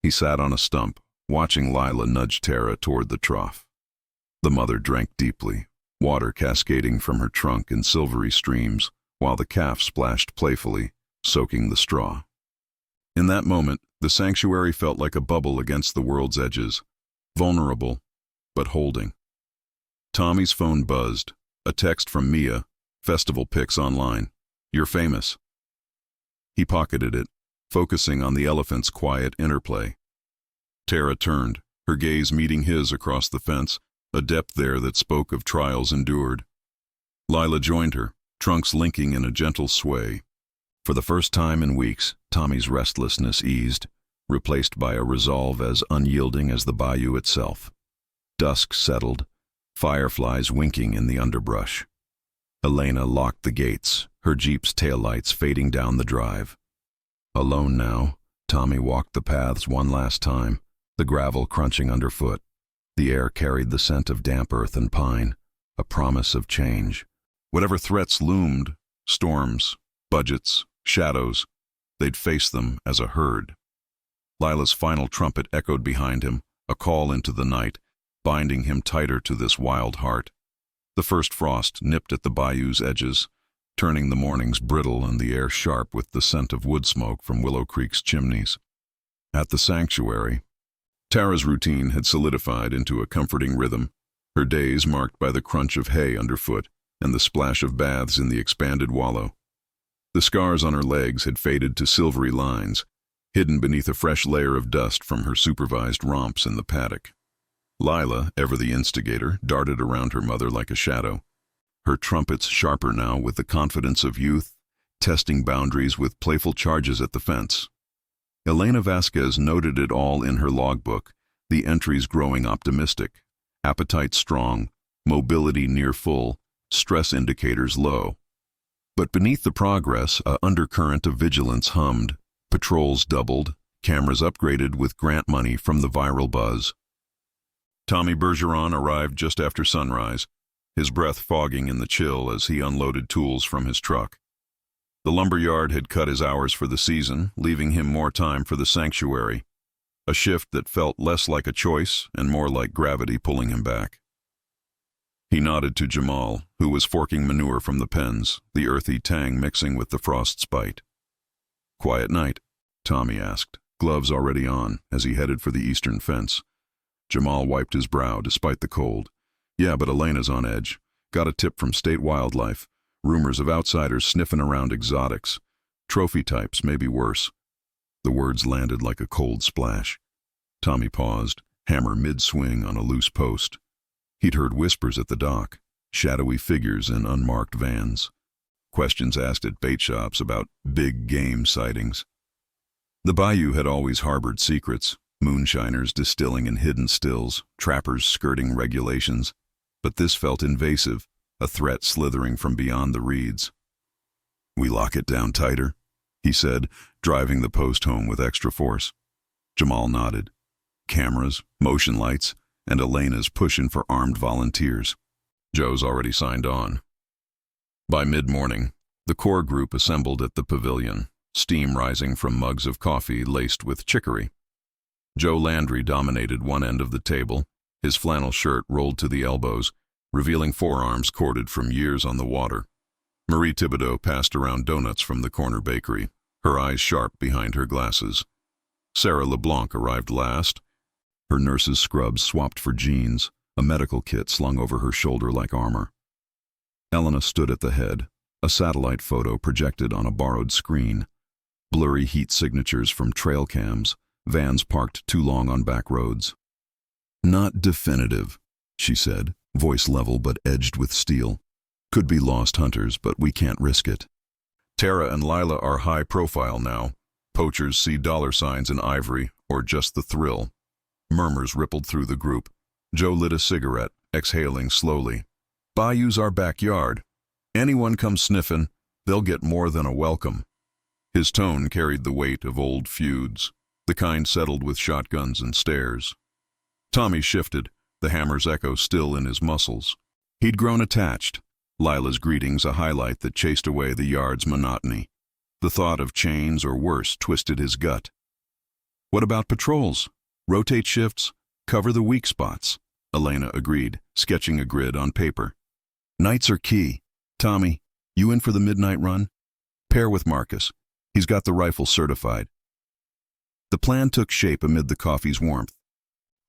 He sat on a stump, watching Lila nudge Tara toward the trough. The mother drank deeply, water cascading from her trunk in silvery streams, while the calf splashed playfully, soaking the straw. In that moment, the sanctuary felt like a bubble against the world's edges, vulnerable, but holding. Tommy's phone buzzed, a text from Mia, festival pics online. "You're famous." He pocketed it, focusing on the elephant's quiet interplay. Tara turned, her gaze meeting his across the fence, a depth there that spoke of trials endured. Lila joined her, trunks linking in a gentle sway. For the first time in weeks, Tommy's restlessness eased, replaced by a resolve as unyielding as the bayou itself. Dusk settled, fireflies winking in the underbrush. Elena locked the gates, her Jeep's taillights fading down the drive. Alone now, Tommy walked the paths one last time, the gravel crunching underfoot. The air carried the scent of damp earth and pine, a promise of change. Whatever threats loomed, storms, budgets, shadows, they'd face them as a herd. Lila's final trumpet echoed behind him, a call into the night, binding him tighter to this wild heart. The first frost nipped at the bayou's edges, turning the mornings brittle and the air sharp with the scent of wood smoke from Willow Creek's chimneys. At the sanctuary, Tara's routine had solidified into a comforting rhythm, her days marked by the crunch of hay underfoot and the splash of baths in the expanded wallow. The scars on her legs had faded to silvery lines, hidden beneath a fresh layer of dust from her supervised romps in the paddock. Lila, ever the instigator, darted around her mother like a shadow, her trumpets sharper now with the confidence of youth, testing boundaries with playful charges at the fence. Elena Vasquez noted it all in her logbook, the entries growing optimistic, appetite strong, mobility near full, stress indicators low. But beneath the progress, a undercurrent of vigilance hummed, patrols doubled, cameras upgraded with grant money from the viral buzz. Tommy Bergeron arrived just after sunrise, his breath fogging in the chill as he unloaded tools from his truck. The lumberyard had cut his hours for the season, leaving him more time for the sanctuary, a shift that felt less like a choice and more like gravity pulling him back. He nodded to Jamal, who was forking manure from the pens, the earthy tang mixing with the frost's bite. "Quiet night?" Tommy asked, gloves already on, as he headed for the eastern fence. Jamal wiped his brow despite the cold. "Yeah, but Elena's on edge. Got a tip from state wildlife. Rumors of outsiders sniffing around exotics. Trophy types, maybe worse." The words landed like a cold splash. Tommy paused, hammer mid-swing on a loose post. He'd heard whispers at the dock, shadowy figures in unmarked vans. Questions asked at bait shops about big game sightings. The bayou had always harbored secrets, moonshiners distilling in hidden stills, trappers skirting regulations. But this felt invasive, a threat slithering from beyond the reeds. "We lock it down tighter?" he said, driving the post home with extra force. Jamal nodded. Cameras, motion lights, and Elena's pushing for armed volunteers. Joe's already signed on. By mid-morning, the core group assembled at the pavilion, steam rising from mugs of coffee laced with chicory. Joe Landry dominated one end of the table, his flannel shirt rolled to the elbows, revealing forearms corded from years on the water. Marie Thibodeau passed around donuts from the corner bakery, her eyes sharp behind her glasses. Sarah LeBlanc arrived last, her nurse's scrubs swapped for jeans, a medical kit slung over her shoulder like armor. Elena stood at the head, a satellite photo projected on a borrowed screen. Blurry heat signatures from trail cams, vans parked too long on back roads. "Not definitive," she said, voice level but edged with steel. "Could be lost hunters, but we can't risk it." Tara and Lila are high profile now. Poachers see dollar signs in ivory, or just the thrill. Murmurs rippled through the group. Joe lit a cigarette, exhaling slowly. Bayou's our backyard. Anyone comes sniffing, they'll get more than a welcome. His tone carried the weight of old feuds, the kind settled with shotguns and stares. Tommy shifted, the hammer's echo still in his muscles. He'd grown attached, Lila's greetings a highlight that chased away the yard's monotony. The thought of chains or worse twisted his gut. What about patrols? Rotate shifts, cover the weak spots, Elena agreed, sketching a grid on paper. Nights are key. Tommy, you in for the midnight run? Pair with Marcus. He's got the rifle certified. The plan took shape amid the coffee's warmth.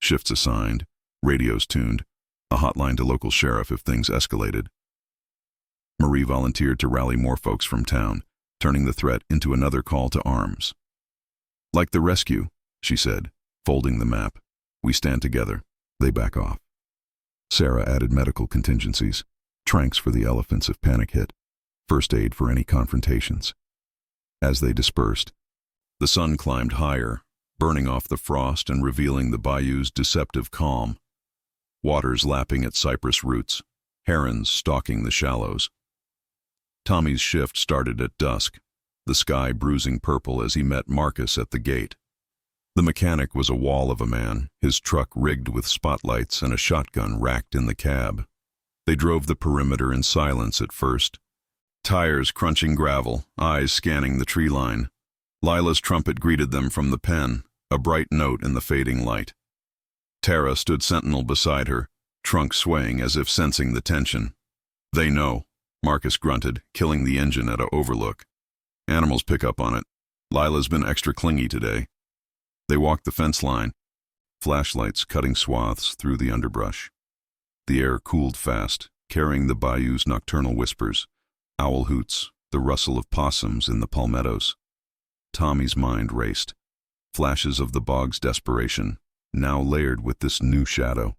Shifts assigned, radios tuned, a hotline to local sheriff if things escalated. Marie volunteered to rally more folks from town, turning the threat into another call to arms. Like the rescue, she said, folding the map. We stand together. They back off. Sarah added medical contingencies, tranks for the elephants if panic hit, first aid for any confrontations. As they dispersed, the sun climbed higher, burning off the frost and revealing the bayou's deceptive calm. Waters lapping at cypress roots, herons stalking the shallows. Tommy's shift started at dusk, the sky bruising purple as he met Marcus at the gate. The mechanic was a wall of a man, his truck rigged with spotlights and a shotgun racked in the cab. They drove the perimeter in silence at first, tires crunching gravel, eyes scanning the tree line. Lila's trumpet greeted them from the pen, a bright note in the fading light. Tara stood sentinel beside her, trunk swaying as if sensing the tension. They know, Marcus grunted, killing the engine at a overlook. Animals pick up on it. Lila's been extra clingy today. They walked the fence line, flashlights cutting swaths through the underbrush. The air cooled fast, carrying the bayou's nocturnal whispers, owl hoots, the rustle of possums in the palmettos. Tommy's mind raced. Flashes of the bog's desperation, now layered with this new shadow.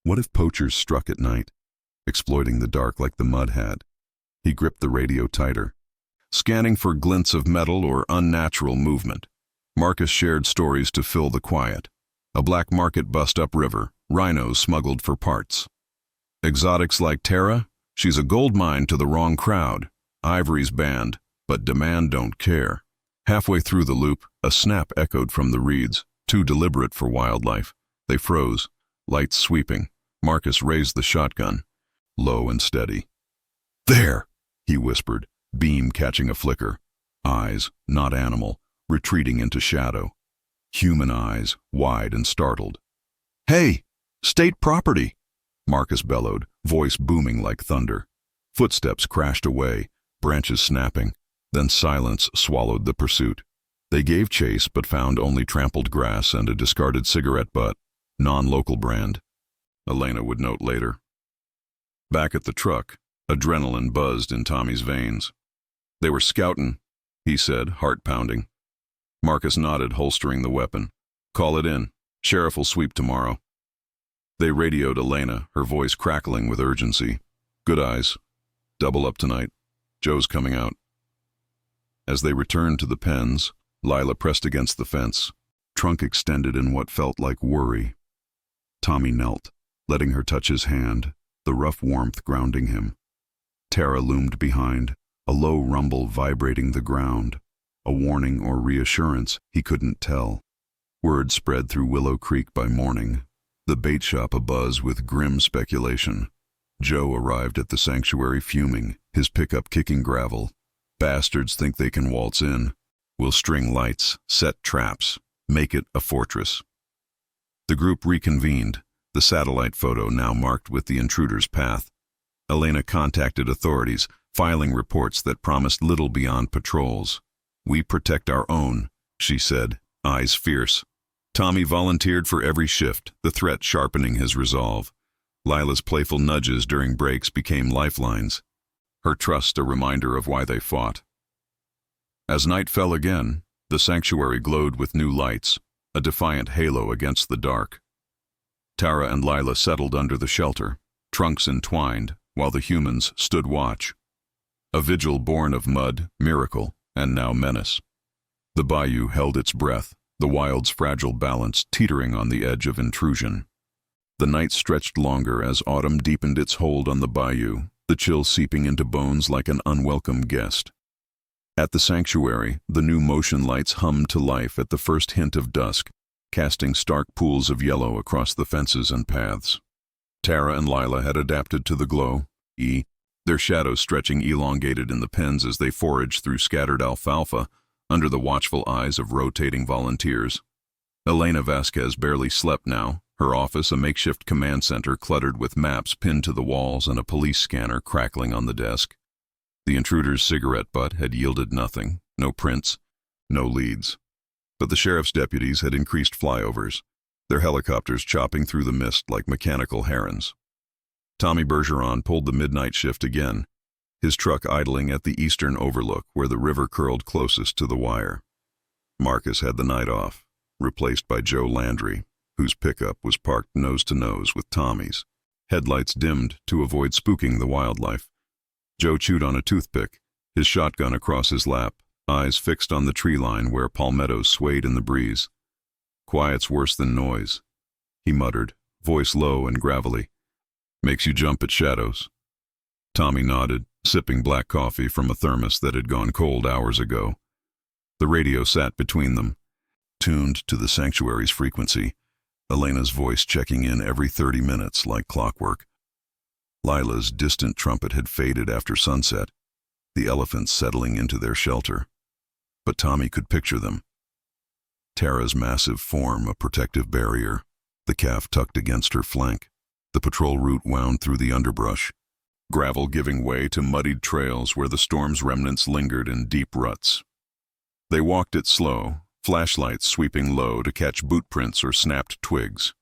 What if poachers struck at night, exploiting the dark like the mud had? He gripped the radio tighter, scanning for glints of metal or unnatural movement. Marcus shared stories to fill the quiet. A black market bust upriver, rhinos smuggled for parts. Exotics like Tara? She's a gold mine to the wrong crowd. Ivory's banned, but demand don't care. Halfway through the loop, a snap echoed from the reeds, too deliberate for wildlife. They froze, lights sweeping. Marcus raised the shotgun, low and steady. There, he whispered, beam catching a flicker. Eyes, not animal, retreating into shadow. Human eyes, wide and startled. Hey, state property, Marcus bellowed, voice booming like thunder. Footsteps crashed away, branches snapping. Then silence swallowed the pursuit. They gave chase but found only trampled grass and a discarded cigarette butt, non-local brand. Elena would note later. Back at the truck, adrenaline buzzed in Tommy's veins. They were scouting, he said, heart pounding. Marcus nodded, holstering the weapon. Call it in. Sheriff will sweep tomorrow. They radioed Elena, her voice crackling with urgency. Good eyes. Double up tonight. Joe's coming out. As they returned to the pens, Lila pressed against the fence, trunk extended in what felt like worry. Tommy knelt, letting her touch his hand, the rough warmth grounding him. Tara loomed behind, a low rumble vibrating the ground, a warning or reassurance he couldn't tell. Word spread through Willow Creek by morning, the bait shop abuzz with grim speculation. Joe arrived at the sanctuary fuming, his pickup kicking gravel. Bastards think they can waltz in. We'll string lights, set traps, make it a fortress. The group reconvened, the satellite photo now marked with the intruder's path. Elena contacted authorities, filing reports that promised little beyond patrols. We protect our own, she said, eyes fierce. Tommy volunteered for every shift, the threat sharpening his resolve. Lila's playful nudges during breaks became lifelines, her trust a reminder of why they fought. As night fell again, the sanctuary glowed with new lights, a defiant halo against the dark. Tara and Lila settled under the shelter, trunks entwined, while the humans stood watch. A vigil born of mud, miracle, and now menace. The bayou held its breath, the wild's fragile balance teetering on the edge of intrusion. The night stretched longer as autumn deepened its hold on the bayou, the chill seeping into bones like an unwelcome guest. At the sanctuary, the new motion lights hummed to life at the first hint of dusk, casting stark pools of yellow across the fences and paths. Tara and Lila had adapted to the glow, their shadows stretching elongated in the pens as they foraged through scattered alfalfa under the watchful eyes of rotating volunteers. Elena Vasquez barely slept now, her office a makeshift command center cluttered with maps pinned to the walls and a police scanner crackling on the desk. The intruder's cigarette butt had yielded nothing, no prints, no leads. But the sheriff's deputies had increased flyovers, their helicopters chopping through the mist like mechanical herons. Tommy Bergeron pulled the midnight shift again, his truck idling at the eastern overlook where the river curled closest to the wire. Marcus had the night off, replaced by Joe Landry, whose pickup was parked nose-to-nose with Tommy's, headlights dimmed to avoid spooking the wildlife. Joe chewed on a toothpick, his shotgun across his lap, eyes fixed on the tree line where palmettos swayed in the breeze. "Quiet's worse than noise," he muttered, voice low and gravelly. "Makes you jump at shadows." Tommy nodded, sipping black coffee from a thermos that had gone cold hours ago. The radio sat between them, tuned to the sanctuary's frequency, Elena's voice checking in every 30 minutes like clockwork. Lila's distant trumpet had faded after sunset, the elephants settling into their shelter. But Tommy could picture them. Tara's massive form a protective barrier, the calf tucked against her flank. The patrol route wound through the underbrush, gravel giving way to muddied trails where the storm's remnants lingered in deep ruts. They walked it slow, flashlights sweeping low to catch boot prints or snapped twigs.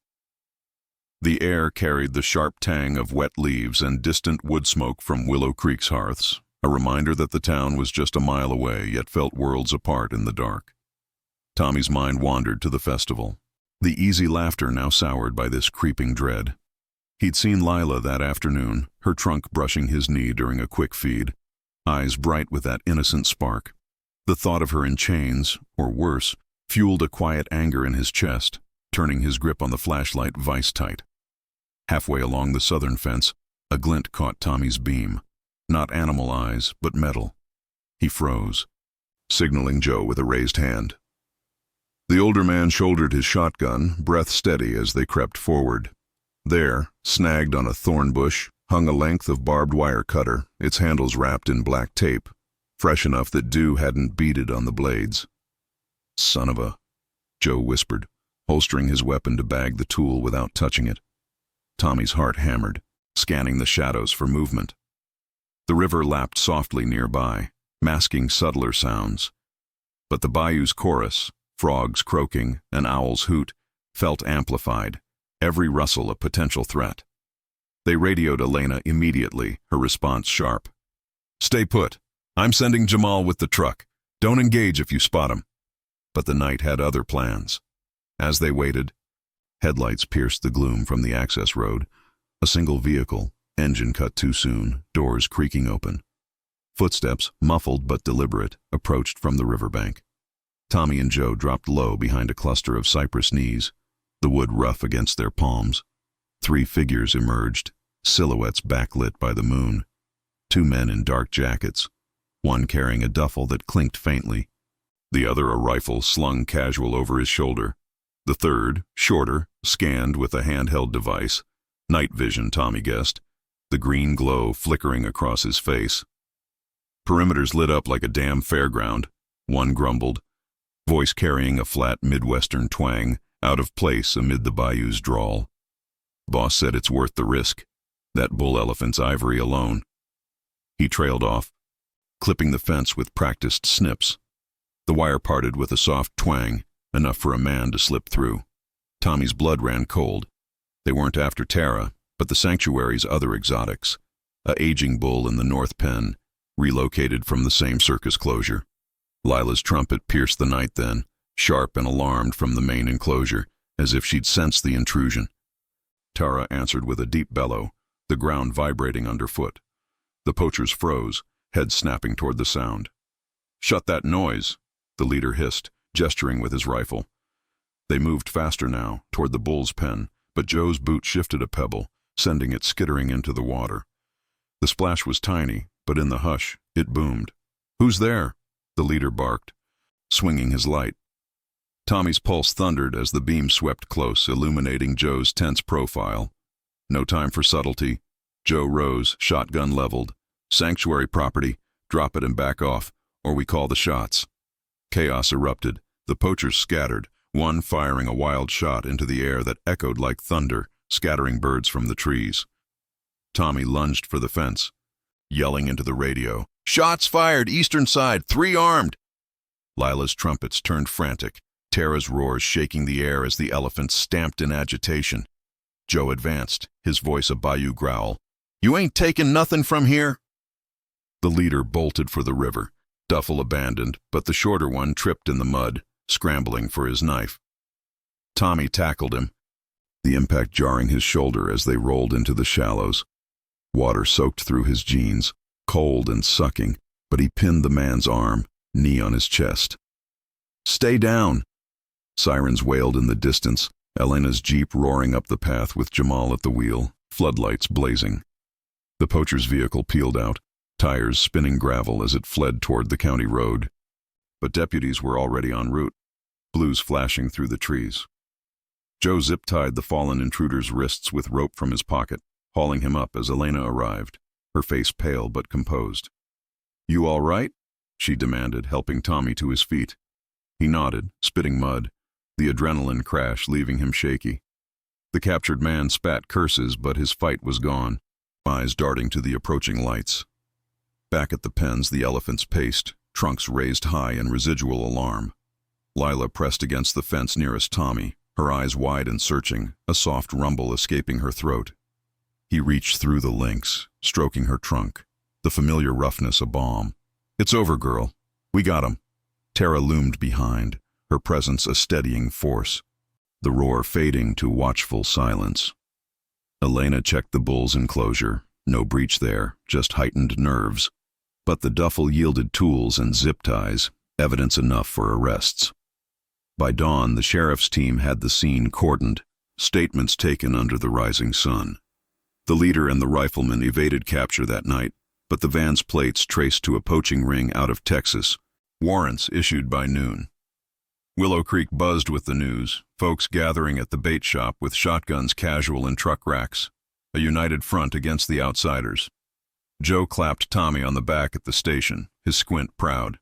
The air carried the sharp tang of wet leaves and distant wood smoke from Willow Creek's hearths, a reminder that the town was just a mile away yet felt worlds apart in the dark. Tommy's mind wandered to the festival, the easy laughter now soured by this creeping dread. He'd seen Lila that afternoon, her trunk brushing his knee during a quick feed, eyes bright with that innocent spark. The thought of her in chains, or worse, fueled a quiet anger in his chest, turning his grip on the flashlight vice-tight. Halfway along the southern fence, a glint caught Tommy's beam. Not animal eyes, but metal. He froze, signaling Joe with a raised hand. The older man shouldered his shotgun, breath steady as they crept forward. There, snagged on a thorn bush, hung a length of barbed wire cutter, its handles wrapped in black tape, fresh enough that dew hadn't beaded on the blades. "Son of a," Joe whispered, holstering his weapon to bag the tool without touching it. Tommy's heart hammered, scanning the shadows for movement. The river lapped softly nearby, masking subtler sounds. But the bayou's chorus, frogs croaking, an owl's hoot, felt amplified, every rustle a potential threat. They radioed Elena immediately, her response sharp. "Stay put. I'm sending Jamal with the truck. Don't engage if you spot him." But the night had other plans. As they waited, headlights pierced the gloom from the access road. A single vehicle, engine cut too soon, doors creaking open. Footsteps, muffled but deliberate, approached from the riverbank. Tommy and Joe dropped low behind a cluster of cypress knees, the wood rough against their palms. 3 figures emerged, silhouettes backlit by the moon. 2 men in dark jackets, one carrying a duffel that clinked faintly, the other a rifle slung casual over his shoulder. The third, shorter, scanned with a handheld device. Night vision, Tommy guessed, the green glow flickering across his face. "Perimeter's lit up like a damn fairground," one grumbled, voice carrying a flat Midwestern twang, out of place amid the bayou's drawl. "Boss said it's worth the risk, that bull elephant's ivory alone." He trailed off, clipping the fence with practiced snips. The wire parted with a soft twang, enough for a man to slip through. Tommy's blood ran cold. They weren't after Tara, but the sanctuary's other exotics. A aging bull in the North Pen, relocated from the same circus closure. Lila's trumpet pierced the night then, sharp and alarmed from the main enclosure, as if she'd sensed the intrusion. Tara answered with a deep bellow, the ground vibrating underfoot. The poachers froze, heads snapping toward the sound. "Shut that noise," the leader hissed, gesturing with his rifle. They moved faster now, toward the bull's pen, but Joe's boot shifted a pebble, sending it skittering into the water. The splash was tiny, but in the hush, it boomed. "Who's there?" the leader barked, swinging his light. Tommy's pulse thundered as the beam swept close, illuminating Joe's tense profile. No time for subtlety. Joe rose, shotgun leveled. "Sanctuary property. Drop it and back off, or we call the shots." Chaos erupted. The poachers scattered, one firing a wild shot into the air that echoed like thunder, scattering birds from the trees. Tommy lunged for the fence, yelling into the radio, "Shots fired, eastern side, 3 armed!" Lila's trumpets turned frantic, Tara's roars shaking the air as the elephants stamped in agitation. Joe advanced, his voice a bayou growl. "You ain't taking nothing from here!" The leader bolted for the river. Duffel abandoned, but the shorter one tripped in the mud, scrambling for his knife. Tommy tackled him, the impact jarring his shoulder as they rolled into the shallows. Water soaked through his jeans, cold and sucking, but he pinned the man's arm, knee on his chest. "Stay down!" Sirens wailed in the distance, Elena's jeep roaring up the path with Jamal at the wheel, floodlights blazing. The poacher's vehicle peeled out, tires spinning gravel as it fled toward the county road. But deputies were already en route, blues flashing through the trees. Joe zip-tied the fallen intruder's wrists with rope from his pocket, hauling him up as Elena arrived, her face pale but composed. "You all right?" she demanded, helping Tommy to his feet. He nodded, spitting mud, the adrenaline crash leaving him shaky. The captured man spat curses, but his fight was gone, eyes darting to the approaching lights. Back at the pens, the elephants paced, trunks raised high in residual alarm. Lila pressed against the fence nearest Tommy, her eyes wide and searching, a soft rumble escaping her throat. He reached through the links, stroking her trunk, the familiar roughness a balm. "It's over, girl. We got him." Tara loomed behind, her presence a steadying force, the roar fading to watchful silence. Elena checked the bull's enclosure. No breach there, just heightened nerves. But the duffel yielded tools and zip ties, evidence enough for arrests. By dawn, the sheriff's team had the scene cordoned, statements taken under the rising sun. The leader and the rifleman evaded capture that night, but the van's plates traced to a poaching ring out of Texas, warrants issued by noon. Willow Creek buzzed with the news, folks gathering at the bait shop with shotguns casual in truck racks, a united front against the outsiders. Joe clapped Tommy on the back at the station, his squint proud.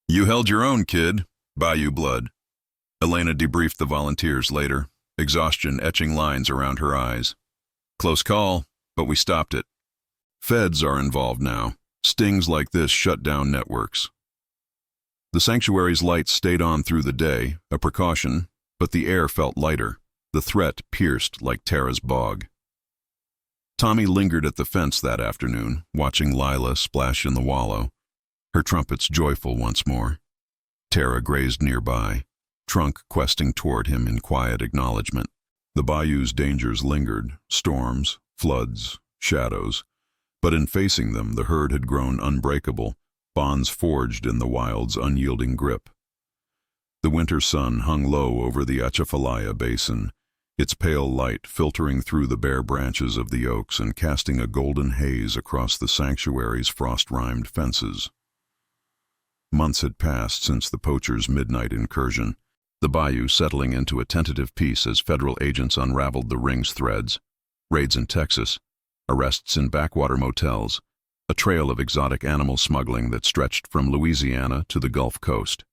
"You held your own, kid. Bayou blood." Elena debriefed the volunteers later, exhaustion etching lines around her eyes. "Close call, but we stopped it. Feds are involved now. Stings like this shut down networks." The sanctuary's lights stayed on through the day, a precaution, but the air felt lighter, the threat pierced like Tara's bog. Tommy lingered at the fence that afternoon, watching Lila splash in the wallow, her trumpets joyful once more. Tara grazed nearby, trunk questing toward him in quiet acknowledgement. The bayou's dangers lingered, storms, floods, shadows, but in facing them the herd had grown unbreakable, bonds forged in the wild's unyielding grip. The winter sun hung low over the Atchafalaya Basin, its pale light filtering through the bare branches of the oaks and casting a golden haze across the sanctuary's frost-rimed fences. Months had passed since the poachers' midnight incursion, the bayou settling into a tentative peace as federal agents unraveled the ring's threads. Raids in Texas, arrests in backwater motels, a trail of exotic animal smuggling that stretched from Louisiana to the Gulf Coast.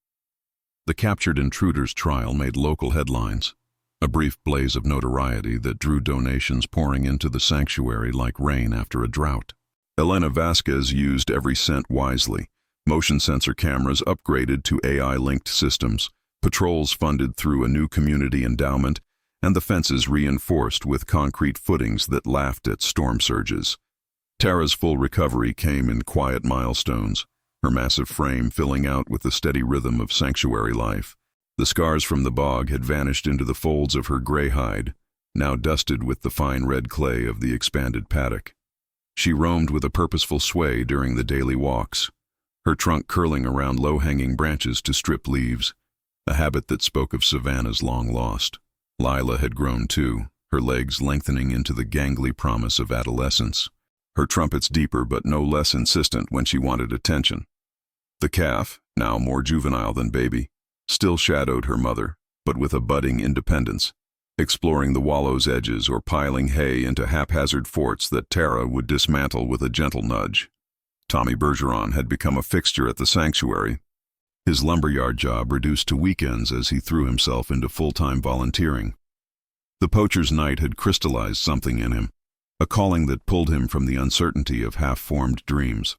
The captured intruder's trial made local headlines, a brief blaze of notoriety that drew donations pouring into the sanctuary like rain after a drought. Elena Vasquez used every cent wisely, motion sensor cameras upgraded to AI-linked systems, patrols funded through a new community endowment, and the fences reinforced with concrete footings that laughed at storm surges. Tara's full recovery came in quiet milestones, her massive frame filling out with the steady rhythm of sanctuary life. The scars from the bog had vanished into the folds of her gray hide, now dusted with the fine red clay of the expanded paddock. She roamed with a purposeful sway during the daily walks, her trunk curling around low-hanging branches to strip leaves, a habit that spoke of Savannah's long lost. Lila had grown too, her legs lengthening into the gangly promise of adolescence, her trumpets deeper but no less insistent when she wanted attention. The calf, now more juvenile than baby, still shadowed her mother, but with a budding independence, exploring the wallow's edges or piling hay into haphazard forts that Tara would dismantle with a gentle nudge. Tommy Bergeron had become a fixture at the sanctuary, his lumberyard job reduced to weekends as he threw himself into full-time volunteering. The poacher's night had crystallized something in him, a calling that pulled him from the uncertainty of half-formed dreams.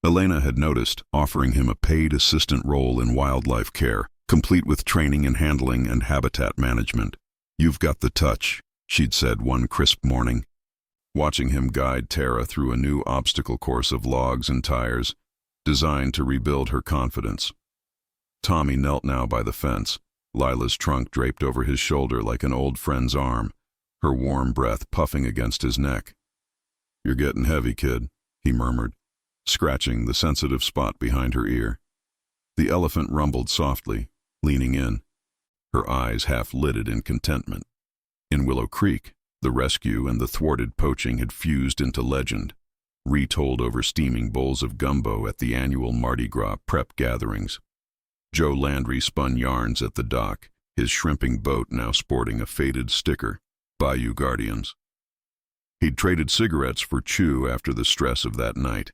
Elena had noticed, offering him a paid assistant role in wildlife care, complete with training in handling and habitat management. "You've got the touch," she'd said one crisp morning, watching him guide Tara through a new obstacle course of logs and tires, designed to rebuild her confidence. Tommy knelt now by the fence, Lila's trunk draped over his shoulder like an old friend's arm, her warm breath puffing against his neck. "You're getting heavy, kid," he murmured, scratching the sensitive spot behind her ear. The elephant rumbled softly, leaning in, her eyes half-lidded in contentment. In Willow Creek, the rescue and the thwarted poaching had fused into legend, retold over steaming bowls of gumbo at the annual Mardi Gras prep gatherings. Joe Landry spun yarns at the dock, his shrimping boat now sporting a faded sticker, Bayou Guardians. He'd traded cigarettes for chew after the stress of that night,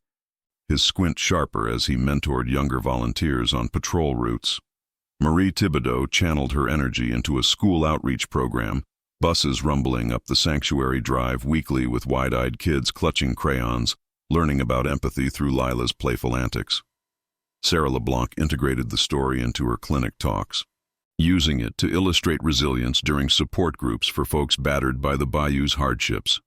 his squint sharper as he mentored younger volunteers on patrol routes. Marie Thibodeau channeled her energy into a school outreach program, buses rumbling up the sanctuary drive weekly with wide-eyed kids clutching crayons, learning about empathy through Lila's playful antics. Sarah LeBlanc integrated the story into her clinic talks, using it to illustrate resilience during support groups for folks battered by the bayou's hardships,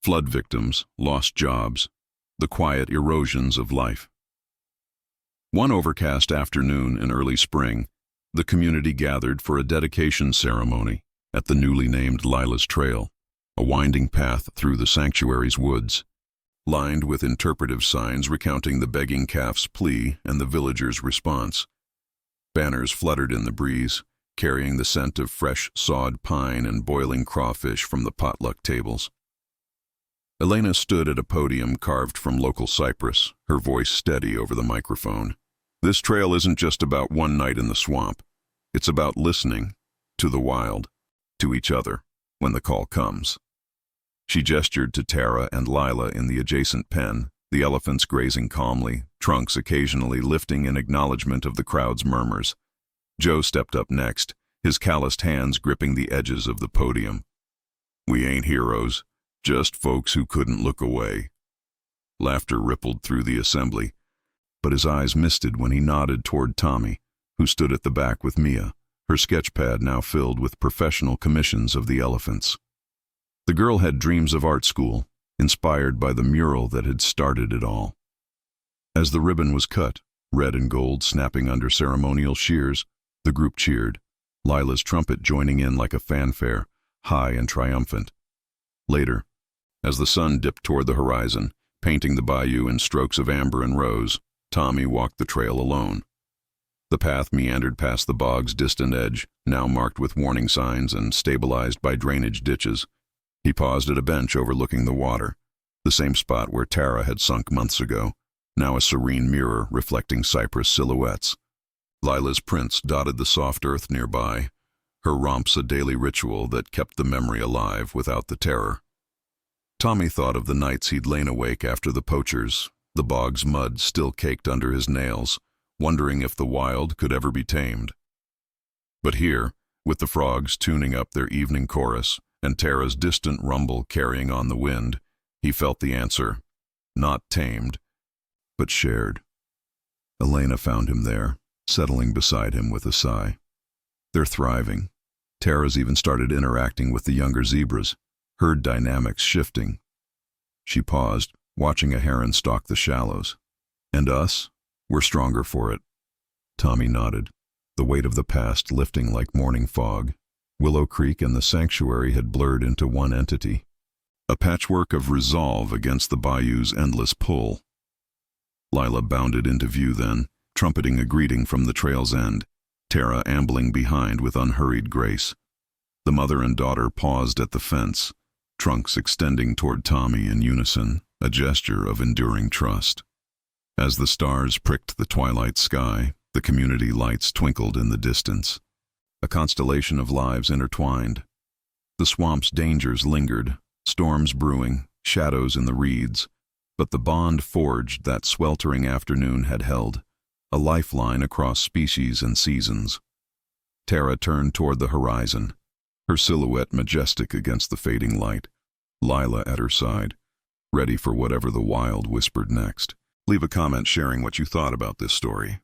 flood victims, lost jobs, the quiet erosions of life. One overcast afternoon in early spring, the community gathered for a dedication ceremony at the newly named Lila's Trail, a winding path through the sanctuary's woods, lined with interpretive signs recounting the begging calf's plea and the villagers' response. Banners fluttered in the breeze, carrying the scent of fresh sawed pine and boiling crawfish from the potluck tables. Elena stood at a podium carved from local cypress, her voice steady over the microphone. "This trail isn't just about one night in the swamp. It's about listening to the wild, to each other, when the call comes." She gestured to Tara and Lila in the adjacent pen, the elephants grazing calmly, trunks occasionally lifting in acknowledgement of the crowd's murmurs. Joe stepped up next, his calloused hands gripping the edges of the podium. "We ain't heroes, just folks who couldn't look away." Laughter rippled through the assembly, but his eyes misted when he nodded toward Tommy, who stood at the back with Mia, her sketchpad now filled with professional commissions of the elephants. The girl had dreams of art school, inspired by the mural that had started it all. As the ribbon was cut, red and gold snapping under ceremonial shears, the group cheered, Lila's trumpet joining in like a fanfare, high and triumphant. Later, as the sun dipped toward the horizon, painting the bayou in strokes of amber and rose, Tommy walked the trail alone. The path meandered past the bog's distant edge, now marked with warning signs and stabilized by drainage ditches. He paused at a bench overlooking the water, the same spot where Tara had sunk months ago, now a serene mirror reflecting cypress silhouettes. Lila's prints dotted the soft earth nearby, her romps a daily ritual that kept the memory alive without the terror. Tommy thought of the nights he'd lain awake after the poachers, the bog's mud still caked under his nails, wondering if the wild could ever be tamed. But here, with the frogs tuning up their evening chorus and Tara's distant rumble carrying on the wind, he felt the answer: not tamed, but shared. Elena found him there, settling beside him with a sigh. They're thriving. Tara's even started interacting with the younger zebras, herd dynamics shifting. She paused, watching a heron stalk the shallows. And us? We're stronger for it. Tommy nodded, the weight of the past lifting like morning fog. Willow Creek and the sanctuary had blurred into one entity, a patchwork of resolve against the bayou's endless pull. Lila bounded into view then, trumpeting a greeting from the trail's end, Tara ambling behind with unhurried grace. The mother and daughter paused at the fence, trunks extending toward Tommy in unison, a gesture of enduring trust. As the stars pricked the twilight sky, the community lights twinkled in the distance. A constellation of lives intertwined. The swamp's dangers lingered, storms brewing, shadows in the reeds, but the bond forged that sweltering afternoon had held, a lifeline across species and seasons. Tara turned toward the horizon, her silhouette majestic against the fading light, Lila at her side, ready for whatever the wild whispered next. Leave a comment sharing what you thought about this story.